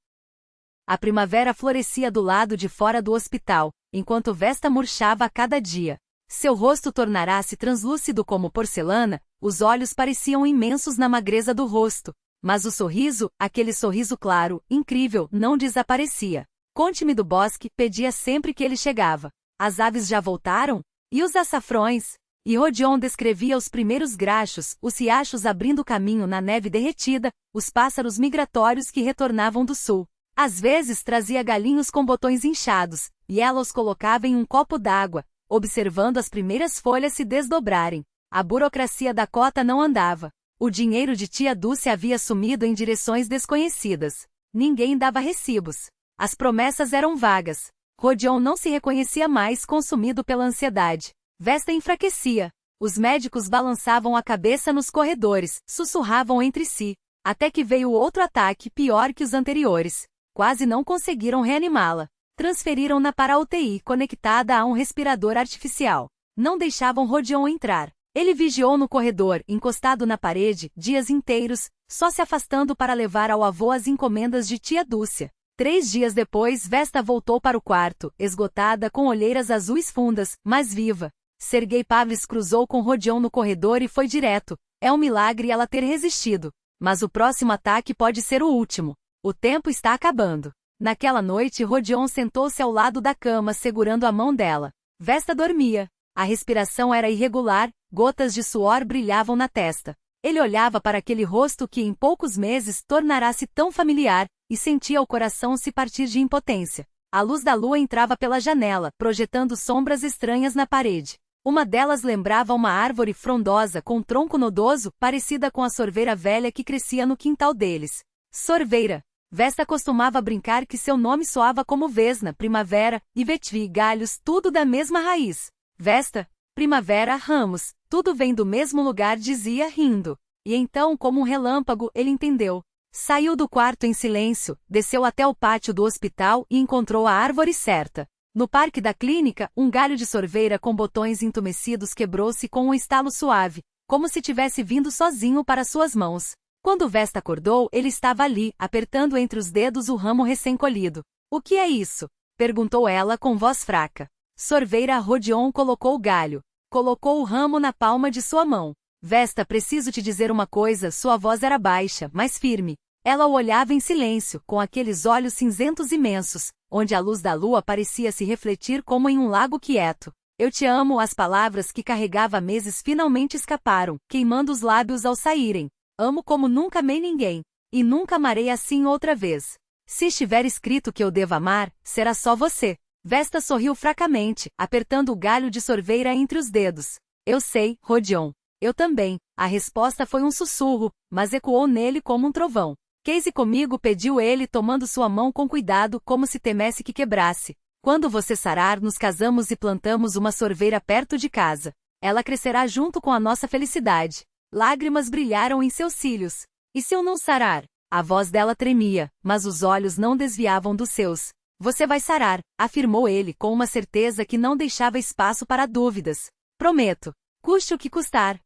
S1: A primavera florescia do lado de fora do hospital, enquanto Vesta murchava a cada dia. Seu rosto tornara-se translúcido como porcelana, os olhos pareciam imensos na magreza do rosto. Mas o sorriso, aquele sorriso claro, incrível, não desaparecia. Conte-me do bosque, pedia sempre que ele chegava. As aves já voltaram? E os açafrões? E Rodion descrevia os primeiros grachos, os riachos abrindo caminho na neve derretida, os pássaros migratórios que retornavam do sul. Às vezes trazia galinhos com botões inchados, e ela os colocava em um copo d'água, observando as primeiras folhas se desdobrarem. A burocracia da cota não andava. O dinheiro de tia Dulce havia sumido em direções desconhecidas. Ninguém dava recibos. As promessas eram vagas. Rodion não se reconhecia mais, consumido pela ansiedade. Vesta enfraquecia. Os médicos balançavam a cabeça nos corredores, sussurravam entre si. Até que veio outro ataque, pior que os anteriores. Quase não conseguiram reanimá-la. Transferiram-na para a UTI, conectada a um respirador artificial. Não deixavam Rodion entrar. Ele vigiou no corredor, encostado na parede, dias inteiros, só se afastando para levar ao avô as encomendas de tia Dúcia. 3 dias depois, Vesta voltou para o quarto, esgotada, com olheiras azuis fundas, mas viva. Sergei Pavlis cruzou com Rodion no corredor e foi direto. É um milagre ela ter resistido. Mas o próximo ataque pode ser o último. O tempo está acabando. Naquela noite, Rodion sentou-se ao lado da cama, segurando a mão dela. Vesta dormia. A respiração era irregular, gotas de suor brilhavam na testa. Ele olhava para aquele rosto que em poucos meses tornara-se tão familiar, e sentia o coração se partir de impotência. A luz da lua entrava pela janela, projetando sombras estranhas na parede. Uma delas lembrava uma árvore frondosa com tronco nodoso, parecida com a sorveira velha que crescia no quintal deles. Sorveira. Vesta costumava brincar que seu nome soava como Vesna, primavera, e Vetvi, galhos, tudo da mesma raiz. Vesta, primavera, ramos, tudo vem do mesmo lugar, dizia, rindo. E então, como um relâmpago, ele entendeu. Saiu do quarto em silêncio, desceu até o pátio do hospital e encontrou a árvore certa. No parque da clínica, um galho de sorveira com botões entumecidos quebrou-se com um estalo suave, como se tivesse vindo sozinho para suas mãos. Quando Vesta acordou, ele estava ali, apertando entre os dedos o ramo recém-colhido. O que é isso? Perguntou ela com voz fraca. Sorveira. Rodion colocou o galho. Colocou o ramo na palma de sua mão. Vesta, preciso te dizer uma coisa, sua voz era baixa, mas firme. Ela o olhava em silêncio, com aqueles olhos cinzentos imensos, onde a luz da lua parecia se refletir como em um lago quieto. Eu te amo. As palavras que carregava há meses finalmente escaparam, queimando os lábios ao saírem. Amo como nunca amei ninguém. E nunca amarei assim outra vez. Se estiver escrito que eu devo amar, será só você. Vesta sorriu fracamente, apertando o galho de sorveira entre os dedos. Eu sei, Rodion. Eu também. A resposta foi um sussurro, mas ecoou nele como um trovão. Case comigo, pediu ele, tomando sua mão com cuidado, como se temesse que quebrasse. Quando você sarar, nos casamos e plantamos uma sorveira perto de casa. Ela crescerá junto com a nossa felicidade. Lágrimas brilharam em seus cílios. E se eu não sarar? A voz dela tremia, mas os olhos não desviavam dos seus. Você vai sarar, afirmou ele com uma certeza que não deixava espaço para dúvidas. Prometo. Custe o que custar.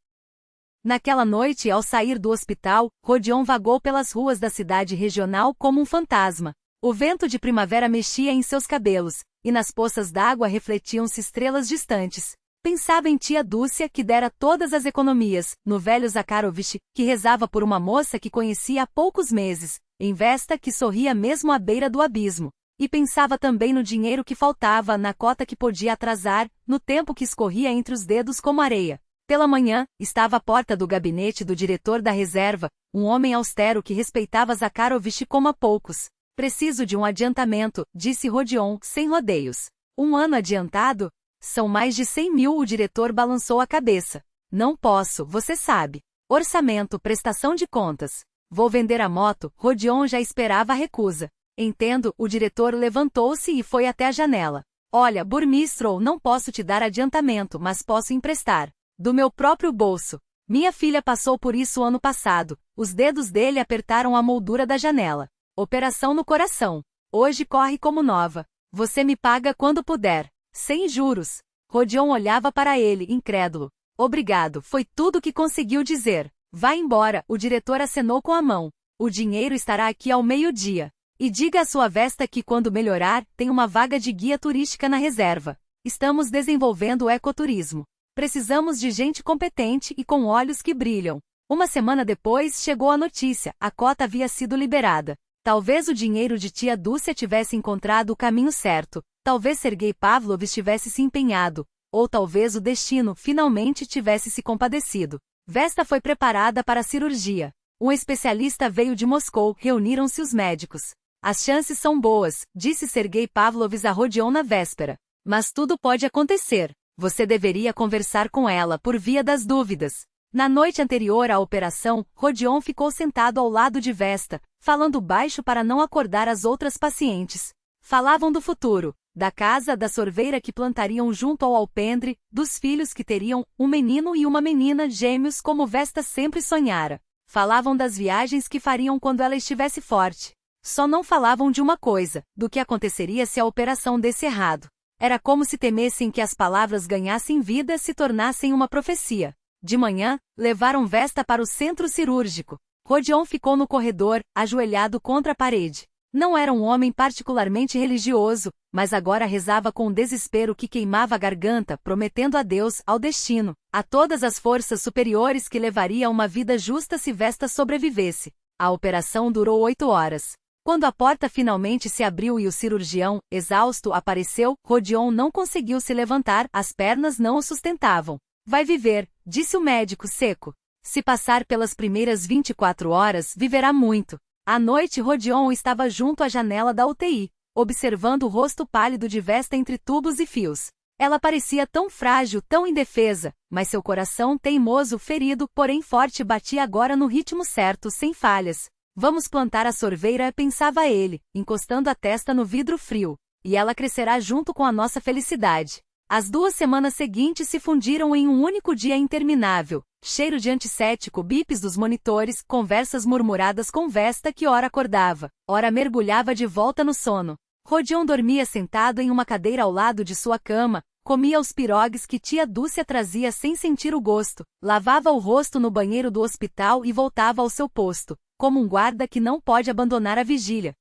S1: Naquela noite, ao sair do hospital, Rodion vagou pelas ruas da cidade regional como um fantasma. O vento de primavera mexia em seus cabelos, e nas poças d'água refletiam-se estrelas distantes. Pensava em tia Dúcia, que dera todas as economias, no velho Zakharovich, que rezava por uma moça que conhecia há poucos meses, em Vesta, que sorria mesmo à beira do abismo. E pensava também no dinheiro que faltava, na cota que podia atrasar, no tempo que escorria entre os dedos como areia. Pela manhã, estava à porta do gabinete do diretor da reserva, um homem austero que respeitava Zakharovich como a poucos. Preciso de um adiantamento, disse Rodion, sem rodeios. Um ano adiantado? São mais de 100 mil. O diretor balançou a cabeça. Não posso, você sabe. Orçamento, prestação de contas. Vou vender a moto. Rodion já esperava a recusa. Entendo. O diretor levantou-se e foi até a janela. Olha, burmistro, não posso te dar adiantamento, mas posso emprestar. Do meu próprio bolso. Minha filha passou por isso ano passado. Os dedos dele apertaram a moldura da janela. Operação no coração. Hoje corre como nova. Você me paga quando puder. Sem juros. Rodion olhava para ele, incrédulo. Obrigado, foi tudo que conseguiu dizer. Vá embora, o diretor acenou com a mão. O dinheiro estará aqui ao meio-dia. E diga à sua Vesta que quando melhorar, tem uma vaga de guia turística na reserva. Estamos desenvolvendo o ecoturismo. Precisamos de gente competente e com olhos que brilham. Uma semana depois chegou a notícia, a cota havia sido liberada. Talvez o dinheiro de tia Dúcia tivesse encontrado o caminho certo, talvez Sergei Pavlovich tivesse se empenhado, ou talvez o destino finalmente tivesse se compadecido. Vesta foi preparada para a cirurgia. Um especialista veio de Moscou, reuniram-se os médicos. As chances são boas, disse Sergei Pavlovich a Rodion na véspera. Mas tudo pode acontecer. Você deveria conversar com ela por via das dúvidas. Na noite anterior à operação, Rodion ficou sentado ao lado de Vesta, falando baixo para não acordar as outras pacientes. Falavam do futuro, da casa da sorveira que plantariam junto ao alpendre, dos filhos que teriam, um menino e uma menina, gêmeos como Vesta sempre sonhara. Falavam das viagens que fariam quando ela estivesse forte. Só não falavam de uma coisa, do que aconteceria se a operação desse errado. Era como se temessem que as palavras ganhassem vida e se tornassem uma profecia. De manhã, levaram Vesta para o centro cirúrgico. Rodion ficou no corredor, ajoelhado contra a parede. Não era um homem particularmente religioso, mas agora rezava com um desespero que queimava a garganta, prometendo a Deus, ao destino, a todas as forças superiores que levaria uma vida justa se Vesta sobrevivesse. A operação durou 8 horas. Quando a porta finalmente se abriu e o cirurgião, exausto, apareceu, Rodion não conseguiu se levantar, as pernas não o sustentavam. Vai viver, disse o médico seco. Se passar pelas primeiras 24 horas, viverá muito. À noite Rodion estava junto à janela da UTI, observando o rosto pálido de Vesta entre tubos e fios. Ela parecia tão frágil, tão indefesa, mas seu coração teimoso, ferido, porém forte batia agora no ritmo certo, sem falhas. Vamos plantar a sorveira, pensava ele, encostando a testa no vidro frio. E ela crescerá junto com a nossa felicidade. As 2 semanas seguintes se fundiram em um único dia interminável. Cheiro de antisséptico, bips dos monitores, conversas murmuradas com Vesta que ora acordava, ora mergulhava de volta no sono. Rodion dormia sentado em uma cadeira ao lado de sua cama, comia os pirogues que tia Dúcia trazia sem sentir o gosto, lavava o rosto no banheiro do hospital e voltava ao seu posto, como um guarda que não pode abandonar a vigília.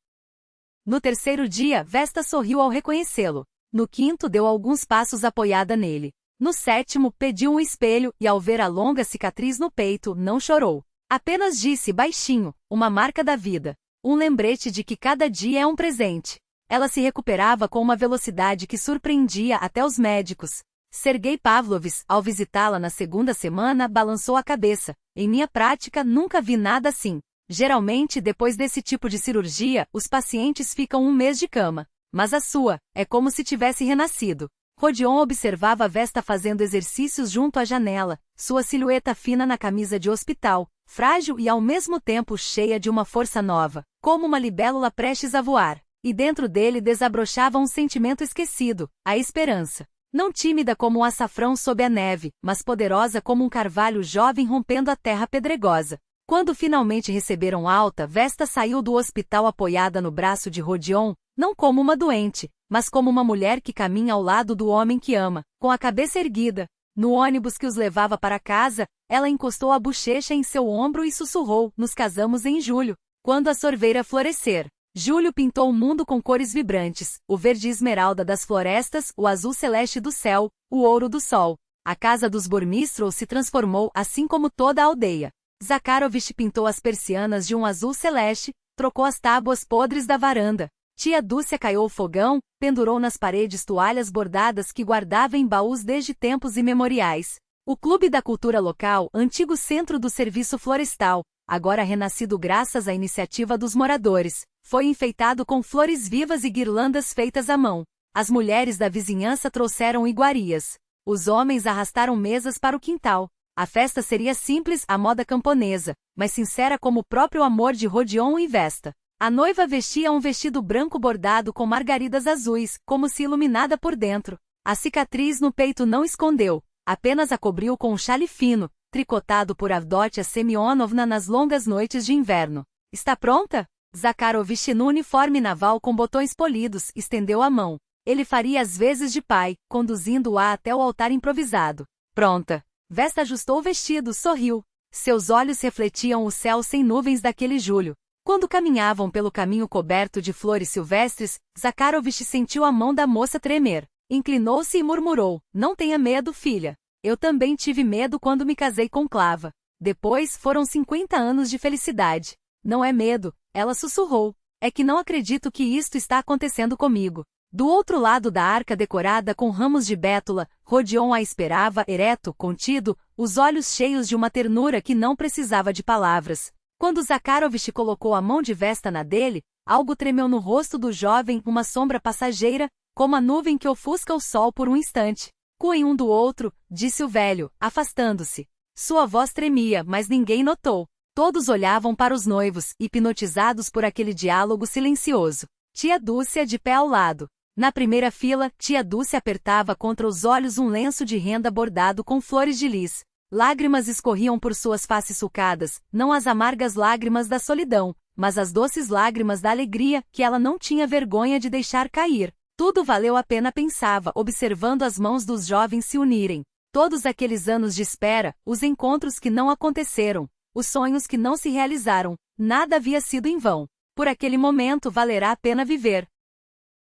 S1: No 3º dia, Vesta sorriu ao reconhecê-lo. No 5º deu alguns passos apoiada nele. No 7º pediu um espelho e ao ver a longa cicatriz no peito, não chorou. Apenas disse baixinho, uma marca da vida. Um lembrete de que cada dia é um presente. Ela se recuperava com uma velocidade que surpreendia até os médicos. Sergei Pavlovich, ao visitá-la na 2ª semana, balançou a cabeça. Em minha prática, nunca vi nada assim. Geralmente, depois desse tipo de cirurgia, os pacientes ficam 1 mês de cama. Mas a sua, é como se tivesse renascido. Rodion observava Vesta fazendo exercícios junto à janela, sua silhueta fina na camisa de hospital, frágil e ao mesmo tempo cheia de uma força nova, como uma libélula prestes a voar. E dentro dele desabrochava um sentimento esquecido, a esperança. Não tímida como um açafrão sob a neve, mas poderosa como um carvalho jovem rompendo a terra pedregosa. Quando finalmente receberam alta, Vesta saiu do hospital apoiada no braço de Rodion, não como uma doente, mas como uma mulher que caminha ao lado do homem que ama, com a cabeça erguida. No ônibus que os levava para casa, ela encostou a bochecha em seu ombro e sussurrou: "Nos casamos em julho, quando a sorveira florescer." Julho pintou o mundo com cores vibrantes, o verde esmeralda das florestas, o azul celeste do céu, o ouro do sol. A casa dos Burmistros se transformou, assim como toda a aldeia. Zakharovich pintou as persianas de um azul celeste, trocou as tábuas podres da varanda. Tia Dúcia caiu o fogão, pendurou nas paredes toalhas bordadas que guardava em baús desde tempos imemoriais. O Clube da Cultura Local, antigo centro do serviço florestal, agora renascido graças à iniciativa dos moradores, foi enfeitado com flores vivas e guirlandas feitas à mão. As mulheres da vizinhança trouxeram iguarias. Os homens arrastaram mesas para o quintal. A festa seria simples à moda camponesa, mas sincera como o próprio amor de Rodion e Vesta. A noiva vestia um vestido branco bordado com margaridas azuis, como se iluminada por dentro. A cicatriz no peito não escondeu, apenas a cobriu com um chale fino, tricotado por Avdotia Semyonovna nas longas noites de inverno. Está pronta? Zakharovich, no uniforme naval com botões polidos, estendeu a mão. Ele faria as vezes de pai, conduzindo-a até o altar improvisado. Pronta. Vesta ajustou o vestido, sorriu. Seus olhos refletiam o céu sem nuvens daquele julho. Quando caminhavam pelo caminho coberto de flores silvestres, Zakharovich sentiu a mão da moça tremer. Inclinou-se e murmurou: "Não tenha medo, filha. Eu também tive medo quando me casei com Clava. Depois foram 50 anos de felicidade. Não é medo", ela sussurrou. "É que não acredito que isto está acontecendo comigo." Do outro lado da arca decorada com ramos de bétula, Rodion a esperava, ereto, contido, os olhos cheios de uma ternura que não precisava de palavras. Quando Zakharovich colocou a mão de Vesta na dele, algo tremeu no rosto do jovem, uma sombra passageira, como a nuvem que ofusca o sol por um instante. "Cuem um do outro", disse o velho, afastando-se. Sua voz tremia, mas ninguém notou. Todos olhavam para os noivos, hipnotizados por aquele diálogo silencioso. Tia Dúcia de pé ao lado. Na primeira fila, tia Dúcia apertava contra os olhos um lenço de renda bordado com flores de lis. Lágrimas escorriam por suas faces sulcadas, não as amargas lágrimas da solidão, mas as doces lágrimas da alegria que ela não tinha vergonha de deixar cair. Tudo valeu a pena, pensava, observando as mãos dos jovens se unirem. Todos aqueles anos de espera, os encontros que não aconteceram, os sonhos que não se realizaram, nada havia sido em vão. Por aquele momento valerá a pena viver.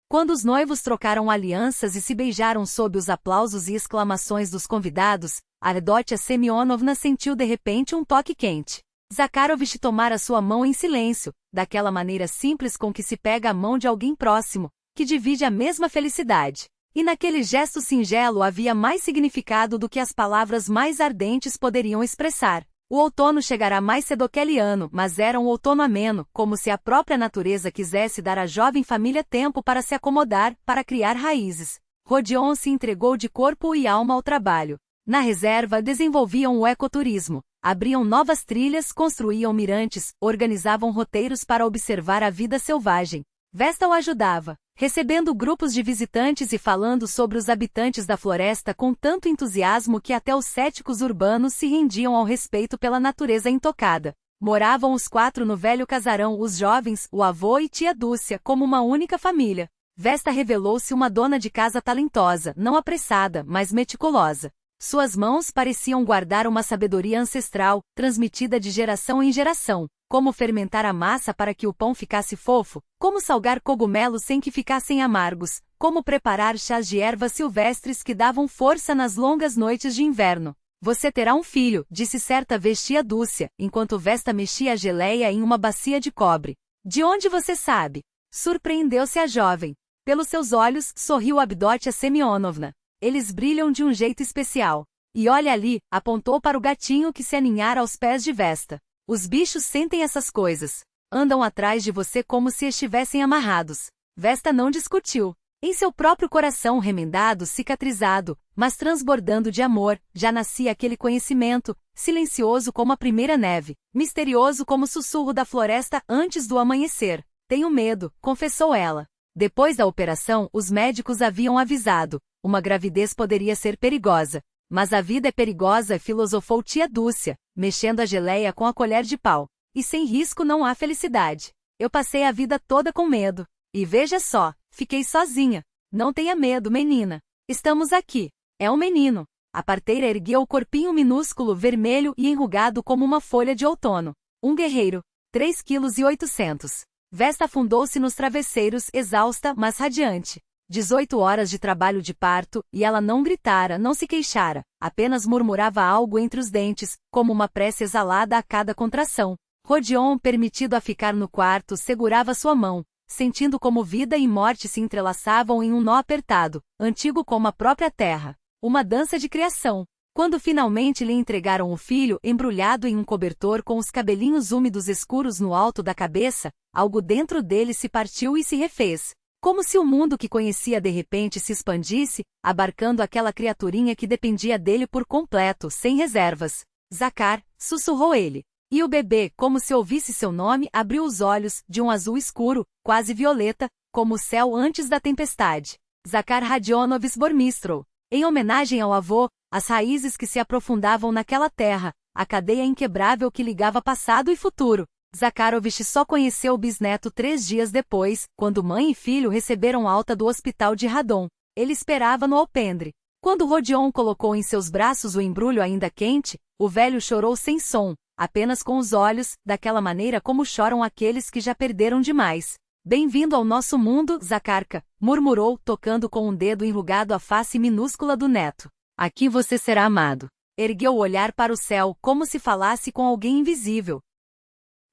S1: Quando os noivos trocaram alianças e se beijaram sob os aplausos e exclamações dos convidados, Avdotia Semyonovna sentiu de repente um toque quente. Zakharovich tomara sua mão em silêncio, daquela maneira simples com que se pega a mão de alguém próximo, que divide a mesma felicidade. E naquele gesto singelo havia mais significado do que as palavras mais ardentes poderiam expressar. O outono chegará mais cedo aquele ano, mas era um outono ameno, como se a própria natureza quisesse dar à jovem família tempo para se acomodar, para criar raízes. Rodion se entregou de corpo e alma ao trabalho. Na reserva desenvolviam o ecoturismo, abriam novas trilhas, construíam mirantes, organizavam roteiros para observar a vida selvagem. Vesta o ajudava, recebendo grupos de visitantes e falando sobre os habitantes da floresta com tanto entusiasmo que até os céticos urbanos se rendiam ao respeito pela natureza intocada. Moravam os 4 no velho casarão, os jovens, o avô e tia Dúcia, como uma única família. Vesta revelou-se uma dona de casa talentosa, não apressada, mas meticulosa. Suas mãos pareciam guardar uma sabedoria ancestral, transmitida de geração em geração. Como fermentar a massa para que o pão ficasse fofo, como salgar cogumelos sem que ficassem amargos, como preparar chás de ervas silvestres que davam força nas longas noites de inverno. "Você terá um filho", disse certa vez tia Dúcia, enquanto Vesta mexia a geleia em uma bacia de cobre. "De onde você sabe?" Surpreendeu-se a jovem. "Pelos seus olhos", sorriu Avdotia Semyonovna. "Eles brilham de um jeito especial. E olha ali", apontou para o gatinho que se aninhara aos pés de Vesta. "Os bichos sentem essas coisas. Andam atrás de você como se estivessem amarrados." Vesta não discutiu. Em seu próprio coração remendado, cicatrizado, mas transbordando de amor, já nascia aquele conhecimento, silencioso como a primeira neve, misterioso como o sussurro da floresta antes do amanhecer. "Tenho medo", confessou ela. Depois da operação, os médicos haviam avisado. Uma gravidez poderia ser perigosa. "Mas a vida é perigosa", filosofou tia Dúcia, mexendo a geleia com a colher de pau. "E sem risco não há felicidade. Eu passei a vida toda com medo. E veja só, fiquei sozinha." "Não tenha medo, menina. Estamos aqui." "É um menino." A parteira ergueu o corpinho minúsculo, vermelho e enrugado como uma folha de outono. "Um guerreiro. 3,8 kg." Vesta afundou-se nos travesseiros, exausta, mas radiante. 18 horas de trabalho de parto, e ela não gritara, não se queixara, apenas murmurava algo entre os dentes, como uma prece exalada a cada contração. Rodion, permitido a ficar no quarto, segurava sua mão, sentindo como vida e morte se entrelaçavam em um nó apertado, antigo como a própria terra. Uma dança de criação. Quando finalmente lhe entregaram o filho embrulhado em um cobertor com os cabelinhos úmidos escuros no alto da cabeça, algo dentro dele se partiu e se refez. Como se o mundo que conhecia de repente se expandisse, abarcando aquela criaturinha que dependia dele por completo, sem reservas. Zacar, sussurrou ele. E o bebê, como se ouvisse seu nome, abriu os olhos, de um azul escuro, quase violeta, como o céu antes da tempestade. Zacar Radionovich Burmistrov. Em homenagem ao avô, as raízes que se aprofundavam naquela terra, a cadeia inquebrável que ligava passado e futuro. Zakharovich só conheceu o bisneto 3 dias depois, quando mãe e filho receberam alta do hospital de Radom. Ele esperava no alpendre. Quando Rodion colocou em seus braços o embrulho ainda quente, o velho chorou sem som, apenas com os olhos, daquela maneira como choram aqueles que já perderam demais. Bem-vindo ao nosso mundo, Zakharka, murmurou, tocando com um dedo enrugado a face minúscula do neto. Aqui você será amado. Ergueu o olhar para o céu, como se falasse com alguém invisível.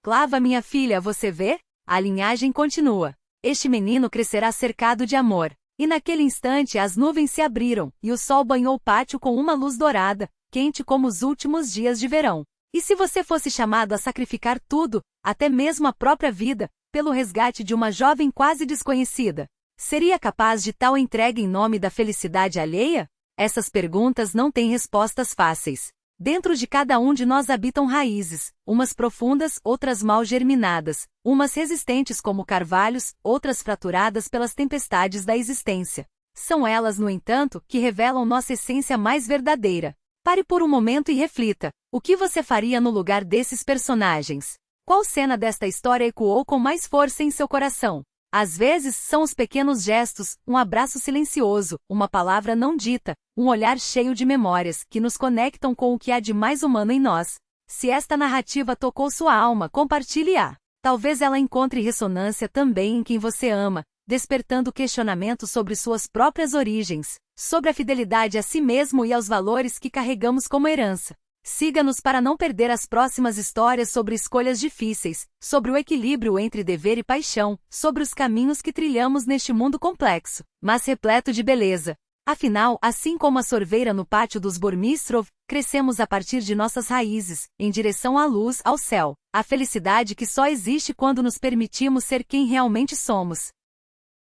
S1: Clava, minha filha, você vê? A linhagem continua. Este menino crescerá cercado de amor. E naquele instante as nuvens se abriram, e o sol banhou o pátio com uma luz dourada, quente como os últimos dias de verão. E se você fosse chamado a sacrificar tudo, até mesmo a própria vida, pelo resgate de uma jovem quase desconhecida, seria capaz de tal entrega em nome da felicidade alheia? Essas perguntas não têm respostas fáceis. Dentro de cada um de nós habitam raízes, umas profundas, outras mal germinadas, umas resistentes como carvalhos, outras fraturadas pelas tempestades da existência. São elas, no entanto, que revelam nossa essência mais verdadeira. Pare por um momento e reflita. O que você faria no lugar desses personagens? Qual cena desta história ecoou com mais força em seu coração? Às vezes, são os pequenos gestos, um abraço silencioso, uma palavra não dita, um olhar cheio de memórias, que nos conectam com o que há de mais humano em nós. Se esta narrativa tocou sua alma, compartilhe-a. Talvez ela encontre ressonância também em quem você ama, despertando questionamentos sobre suas próprias origens, sobre a fidelidade a si mesmo e aos valores que carregamos como herança. Siga-nos para não perder as próximas histórias sobre escolhas difíceis, sobre o equilíbrio entre dever e paixão, sobre os caminhos que trilhamos neste mundo complexo, mas repleto de beleza. Afinal, assim como a sorveira no pátio dos Burmistrov, crescemos a partir de nossas raízes, em direção à luz, ao céu, à felicidade que só existe quando nos permitimos ser quem realmente somos.